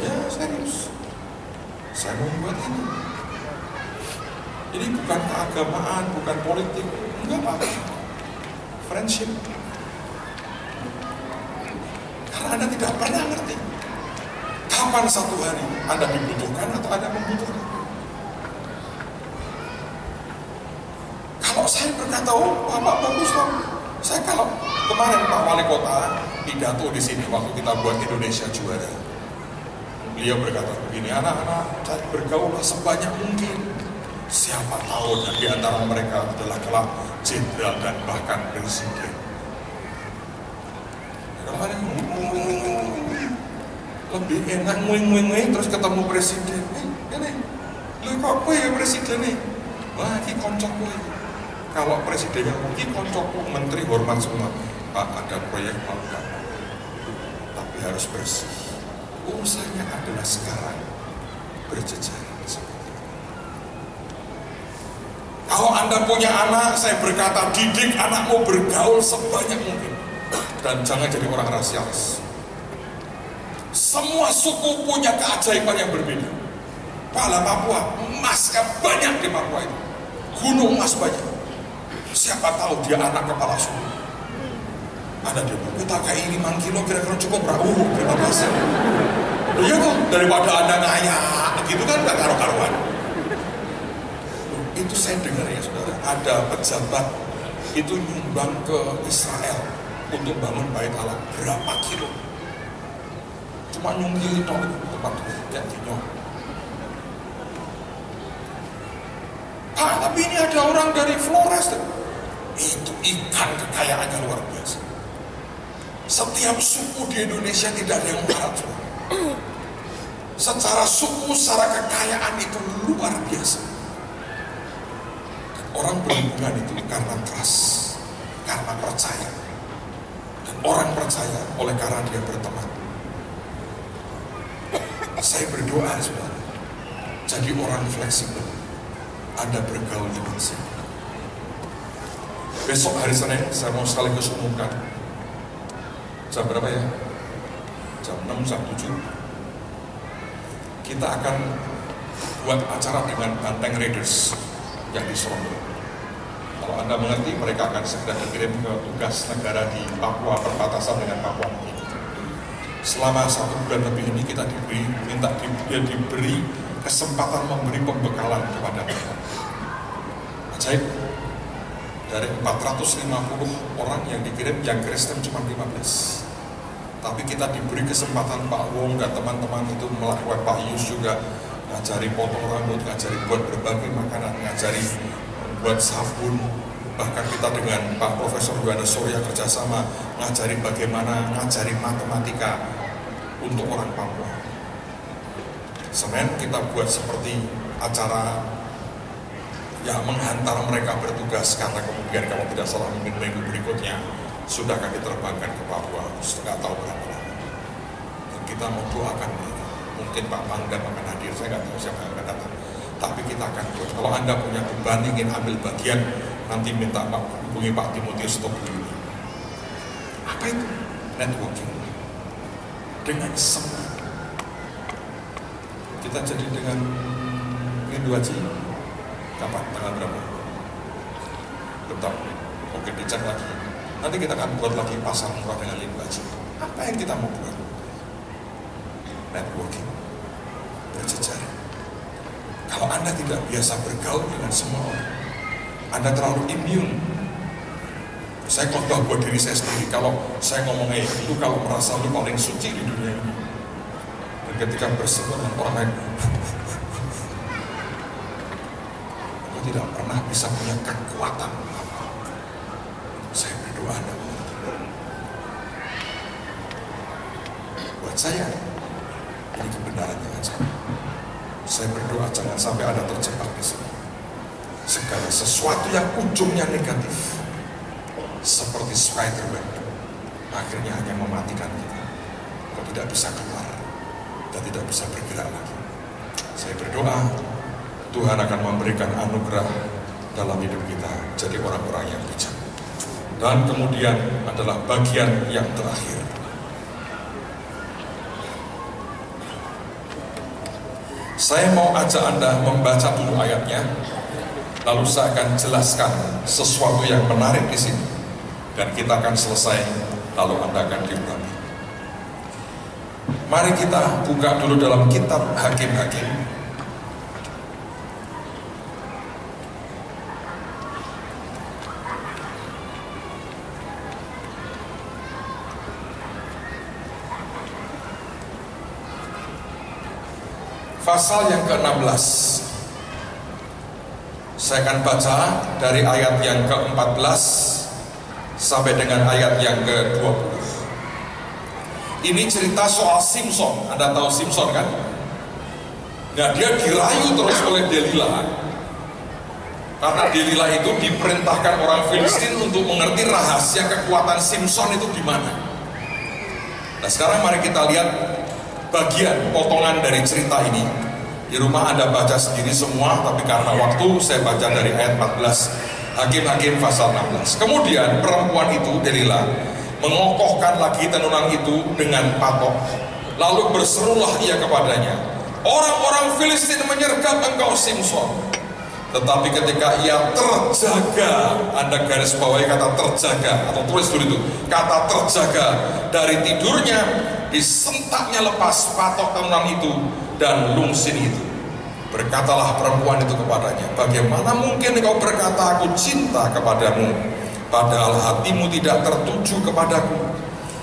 Ya serius. Saya mau buat ini. Ini bukan keagamaan, bukan politik, enggak apa-apa. Friendship. Karena Anda tidak pernah ngerti kapan satu hari Anda dibutuhkan atau Anda membutuhkan. Kalau saya berkata, oh Bapak bagus kok. Saya kalau kemarin Pak Wali Kota pidato di sini waktu kita buat Indonesia Juara. Beliau berkata begini, anak-anak bergaullah sebanyak mungkin. Siapa tahu di antara mereka adalah kelak jenderal dan bahkan presiden. Kalau ada lebih enak nguing terus ketemu presiden. Ini, lu kok gue ya presiden nih? Wah, ini koncok gue. Kalau presiden yang mungkin koncokku, menteri hormat semua. Pak, ada proyek mau enggak? Tapi harus bersih. Urusannya adalah sekarang berjejaring. Kalau Anda punya anak, saya berkata didik anakmu bergaul sebanyak mungkin. Dan jangan jadi orang rasialis. Semua suku punya keajaiban yang berbeda. Pala Papua, emasnya banyak di Papua itu. Gunung emas banyak. Siapa tahu dia anak kepala suku. Ada dia, kita kayak 5 kilo kira-kira cukup berapa? Terima kasih. Iya tuh, daripada Anda ngayak, gitu kan gak karu-karuan. Itu saya dengar ya saudara, ada pejabat itu nyumbang ke Israel untuk bangun bait Allah berapa kilo. Cuma nyunggil itu tempat itu. Tapi ini ada orang dari Flores. Itu ikan kekayaannya luar biasa. Setiap suku di Indonesia tidak ada yang melarat. Secara suku, secara kekayaan itu luar biasa. Orang berhubungan itu karena trust, karena percaya. Dan orang percaya oleh karena dia berteman. Saya berdoa sebenarnya, jadi orang fleksibel. Anda bergaul dengan siapa? Besok hari Senin, saya mau sekaligus umumkan. Jam berapa ya? Jam 6, jam 7. Kita akan buat acara dengan Banteng Raiders yang di Solo. Kalau Anda mengerti, mereka akan segera dikirim ke tugas negara di Papua, perbatasan dengan Papua. Selama 1 bulan lebih ini kita diberi kesempatan memberi pembekalan kepada mereka. Ajaib. Dari 450 orang yang dikirim, yang Kristen cuma 15. Tapi kita diberi kesempatan Pak Wong dan teman-teman itu melakukan, Pak Yus juga ngajari potong rambut, ngajari buat berbagai makanan, ngajari buat sabun. Bahkan kita dengan Pak Profesor Yohanes Surya kerjasama ngajari bagaimana ngajari matematika untuk orang Papua. Senin kita buat seperti acara yang menghantar mereka bertugas, karena kemudian kalau tidak salah minggu berikutnya sudah akan diterbangkan ke Papua, nggak tahu berapa lama. Dan kita mau doakan mereka. Mungkin Pak Pangdam akan hadir, saya nggak tahu siapa yang akan datang. Tapi kita akan buat. Kalau Anda punya beban ingin ambil bagian, nanti minta Pak hubungi Pak Timotius Stop dulu. Apa itu? Networking. Dengan semua. Kita jadi dengan Rindu Haji. Kapan? Tanggal berapa? Bentar. Oke, dicek lagi. Nanti kita akan buat lagi pasar murah dengan Rindu Haji. Apa yang kita mau buat? Networking. Berjejaring. Kalau Anda Anda tidak biasa bergaul dengan semua orang. Anda terlalu immune. Saya khotbah buat diri saya sendiri. Kalau saya ngomongnya itu, kalau merasa lu paling suci di dunia ini, dan ketika bersama dengan orang lain, aku tidak pernah bisa punya kekuatan. Saya berdoa Anda mengerti. Buat saya, ini kebenaran dengan saya. Saya berdoa jangan sampai Anda terjebak di sini. Segala sesuatu yang ujungnya negatif, seperti Spider-Man, akhirnya hanya mematikan kita. Kau tidak bisa keluar dan tidak bisa bergerak lagi. Saya berdoa Tuhan akan memberikan anugerah dalam hidup kita jadi orang-orang yang bijak. Dan kemudian adalah bagian yang terakhir. Saya mau ajak Anda membaca dulu ayatnya, lalu saya akan jelaskan sesuatu yang menarik di sini, dan kita akan selesai, lalu Anda akan diurapi. Mari kita buka dulu dalam kitab Hakim-Hakim. Pasal yang ke-16. Saya akan baca dari ayat yang ke-14 sampai dengan ayat yang ke-20. Ini cerita soal Simson. Anda tahu Simson kan? Nah, dia dirayu terus oleh Delila. Karena Delila itu diperintahkan orang Filistin untuk mengerti rahasia kekuatan Simson itu di mana. Nah, sekarang mari kita lihat bagian potongan dari cerita ini. Di rumah Anda baca sendiri semua, tapi karena waktu saya baca dari ayat 14 Hakim-Hakim pasal 16. Kemudian perempuan itu, Delila, mengokohkan lagi tenunan itu dengan patok. Lalu berserulah ia kepadanya, orang-orang Filistin menyergap engkau Simson. Tetapi ketika ia terjaga, Anda garis bawahi kata terjaga, atau tulis dulu itu, kata terjaga, dari tidurnya, disentaknya lepas patok tenunan itu dan lungsin itu. Berkatalah perempuan itu kepadanya, bagaimana mungkin engkau berkata aku cinta kepadamu, padahal hatimu tidak tertuju kepadaku.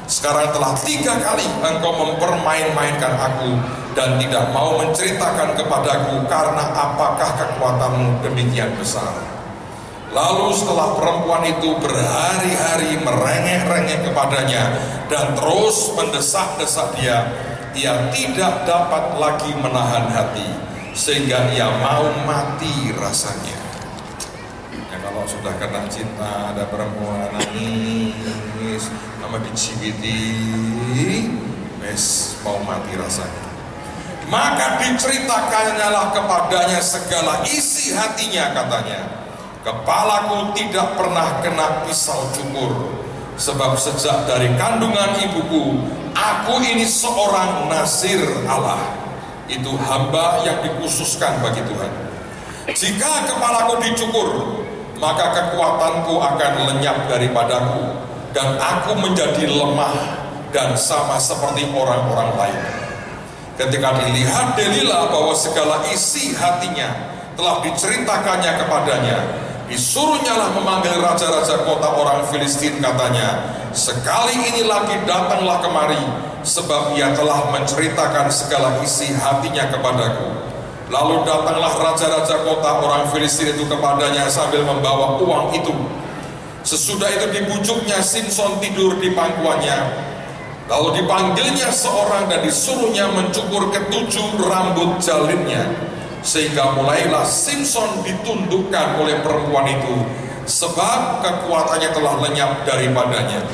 Sekarang telah 3 kali engkau mempermain-mainkan aku dan tidak mau menceritakan kepadaku, karena apakah kekuatanmu demikian besar. Lalu setelah perempuan itu berhari-hari merengek-rengek kepadanya dan terus mendesak-desak dia, ia tidak dapat lagi menahan hati, sehingga ia mau mati rasanya. Ya, kalau sudah kena cinta, ada perempuan nangis, sama dicibiti, mau mati rasanya. Maka diceritakannya kepadanya segala isi hatinya, katanya, kepalaku tidak pernah kena pisau cukur, sebab sejak dari kandungan ibuku, aku ini seorang nazir Allah. Itu hamba yang dikhususkan bagi Tuhan. Jika kepalaku dicukur, maka kekuatanku akan lenyap daripadaku, dan aku menjadi lemah dan sama seperti orang-orang lain. Ketika dilihat Delila bahwa segala isi hatinya telah diceritakannya kepadanya, disuruhnyalah memanggil raja-raja kota orang Filistin, katanya, sekali ini lagi datanglah kemari, sebab ia telah menceritakan segala isi hatinya kepadaku. Lalu datanglah raja-raja kota orang Filistin itu kepadanya sambil membawa uang itu. Sesudah itu dibujuknya Simson tidur di pangkuannya. Lalu dipanggilnya seorang dan disuruhnya mencukur ketujuh rambut jalinnya, sehingga mulailah Simson ditundukkan oleh perempuan itu, sebab kekuatannya telah lenyap daripadanya.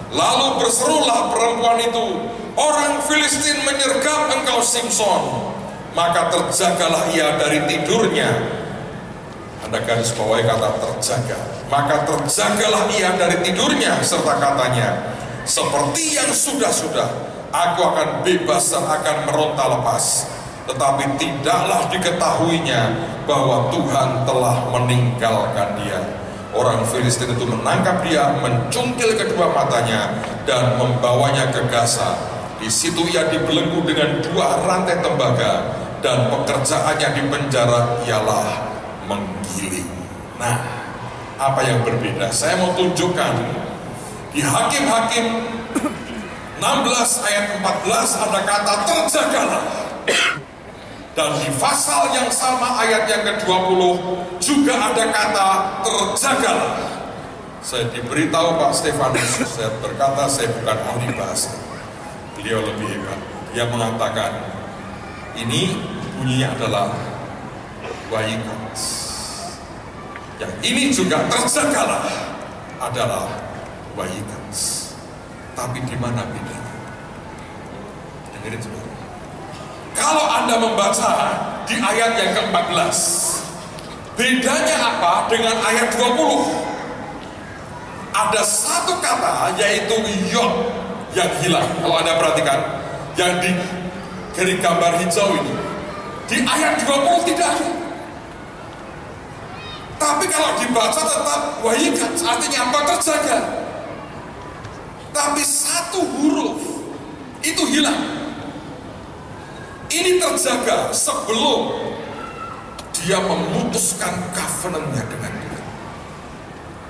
Lalu berserulah perempuan itu, orang Filistin menyergap engkau Simson. Maka terjagalah ia dari tidurnya. Anda garis bawahi kata terjaga. Maka terjagalah ia dari tidurnya, serta katanya, seperti yang sudah-sudah, aku akan bebas dan akan meronta lepas. Tetapi tidaklah diketahuinya bahwa Tuhan telah meninggalkan dia. Orang Filistin itu menangkap dia, mencungkil kedua matanya, dan membawanya ke Gaza. Di situ ia dibelenggu dengan 2 rantai tembaga, dan pekerjaannya di penjara ialah menggiling. Nah, apa yang berbeda? Saya mau tunjukkan di Hakim-Hakim 16 ayat 14 ada kata terjagalah. Dan di pasal yang sama ayat yang ke-20 juga ada kata terjagalah. Saya diberitahu Pak Stefanus, saya berkata saya bukan ahli bahasa. Beliau lebih hebat. Dia mengatakan ini bunyinya adalah waikat. Yang ini juga terjagalah adalah waikat. Tapi di mana bedanya? Dengerin saudara. Kalau Anda membaca di ayat yang ke-14, bedanya apa dengan ayat 20? Ada satu kata yaitu yod yang hilang. Kalau Anda perhatikan, yang di garis gambar hijau ini, di ayat 20 tidak ada. Tapi kalau dibaca tetap waikat, artinya apa? Terjaga. Tapi satu huruf itu hilang. Ini terjaga sebelum dia memutuskan covenant-nya dengan Tuhan,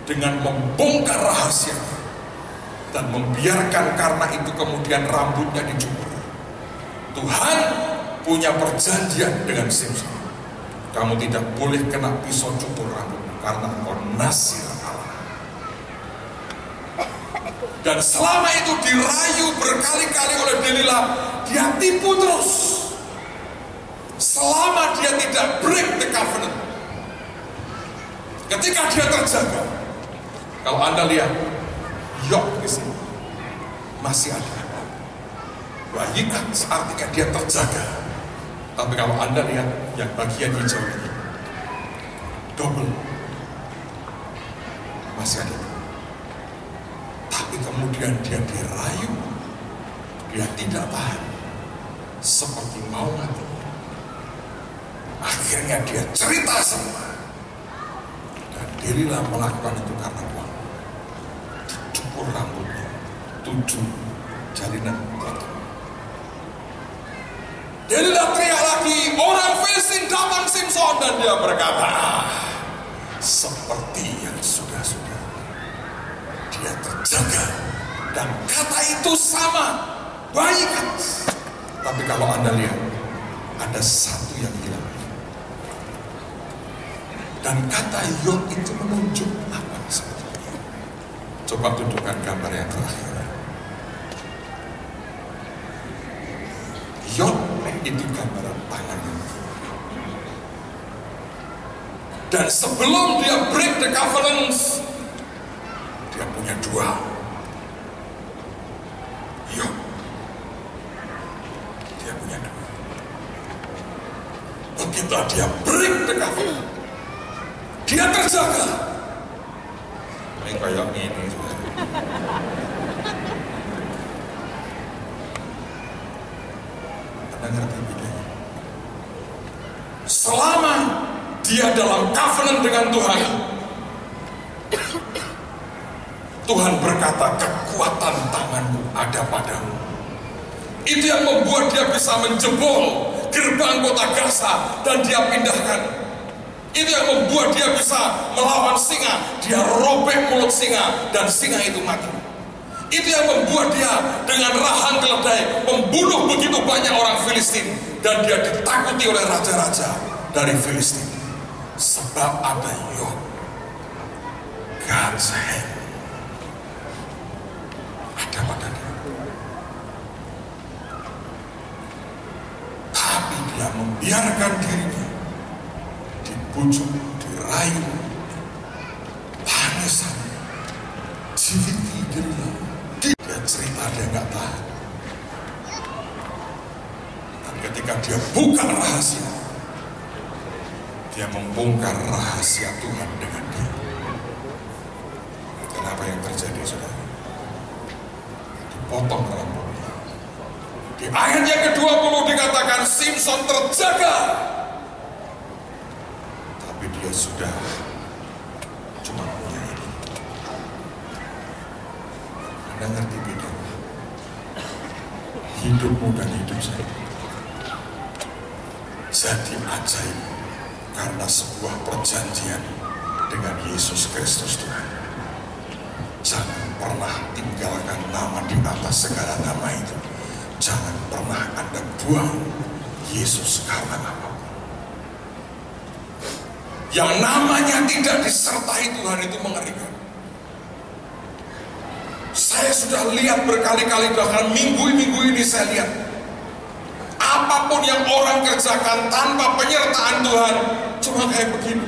dengan membongkar rahasia dan membiarkan karena itu kemudian rambutnya dicukur. Tuhan punya perjanjian dengan Simson. Kamu tidak boleh kena pisau cukur rambutmu karena engkau nasir Allah. Dan selama itu dirayu berkali-kali oleh Delila, dia tipu terus. Selama dia tidak break the covenant. Ketika dia terjaga, kalau Anda lihat yok di sini masih ada. Waikat artinya dia terjaga. Tapi kalau Anda lihat yang bagian hijau ini double, masih ada. Tapi kemudian dia dirayu, dia tidak tahan, seperti mau mati. Akhirnya dia cerita semua. Dan Delila melakukan itu karena uang. Dicukur rambutnya 7 jalinan potong. Delila teriak lagi, orang Filistin datang Simson, dan dia berkata, seperti yang sudah-sudah. Dia terjaga. Dan kata itu sama, waikat. Tapi kalau Anda lihat, ada satu yang hilang. Dan kata yod itu menunjuk apa sebetulnya? Coba tunjukkan gambar yang terakhir. Yod itu gambaran tangan. Dan sebelum dia break the covenants, dia punya 2. Yod. Dia punya 2. Begitu dia break the covenant, dia terjaga. Ini kayak ini. Anda ngerti bedanya? Selama dia dalam covenant dengan Tuhan, Tuhan berkata, kekuatan tanganmu ada padamu. Itu yang membuat dia bisa menjebol gerbang kota Gaza dan dia pindahkan. Itu yang membuat dia bisa melawan singa. Dia robek mulut singa dan singa itu mati. Itu yang membuat dia dengan rahang keledai membunuh begitu banyak orang Filistin. Dan dia ditakuti oleh raja-raja dari Filistin. Sebab ada yod, God's hand, ada pada dia. Tapi dia membiarkan dirinya dibujuk, dirayu, tangisan, jiliti dirinya. Dia cerita dia nggak tahan. Dan ketika dia buka rahasia, dia membongkar rahasia Tuhan dengan dia. Dan apa yang terjadi, saudara? Dipotong rambutnya. Di ayat yang ke-20 dikatakan Simson terjaga. Tapi dia sudah cuma punya ini. Anda ngerti beda? Hidupmu dan hidup saya. jadi ajaib karena sebuah perjanjian dengan Yesus Kristus Tuhan. Jangan pernah tinggalkan nama di atas segala nama itu. Jangan pernah Anda buang Yesus karena apapun. Yang namanya tidak disertai Tuhan itu mengerikan. Saya sudah lihat berkali-kali, bahkan minggu-minggu ini saya lihat. Apapun yang orang kerjakan tanpa penyertaan Tuhan, cuma kayak begini.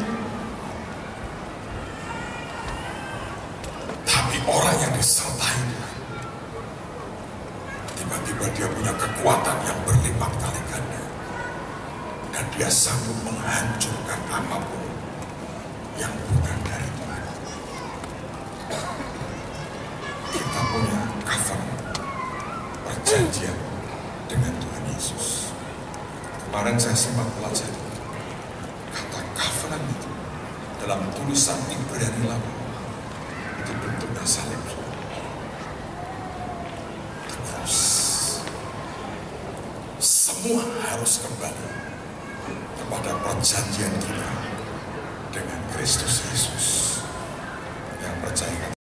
Tapi orang yang disertai Tuhan, tiba-tiba dia punya kekuatan yang berlipat kali ganda. Dan dia sanggup menghancurkan apapun yang bukan dari Tuhan. Kita punya covenant, perjanjian dengan Tuhan Yesus. Kemarin saya sempat pelajari kata covenant itu dalam tulisan Ibrani lama itu bentuknya salib. Terus semua harus kembali kepada perjanjian kita dengan Kristus Yesus. Yang percaya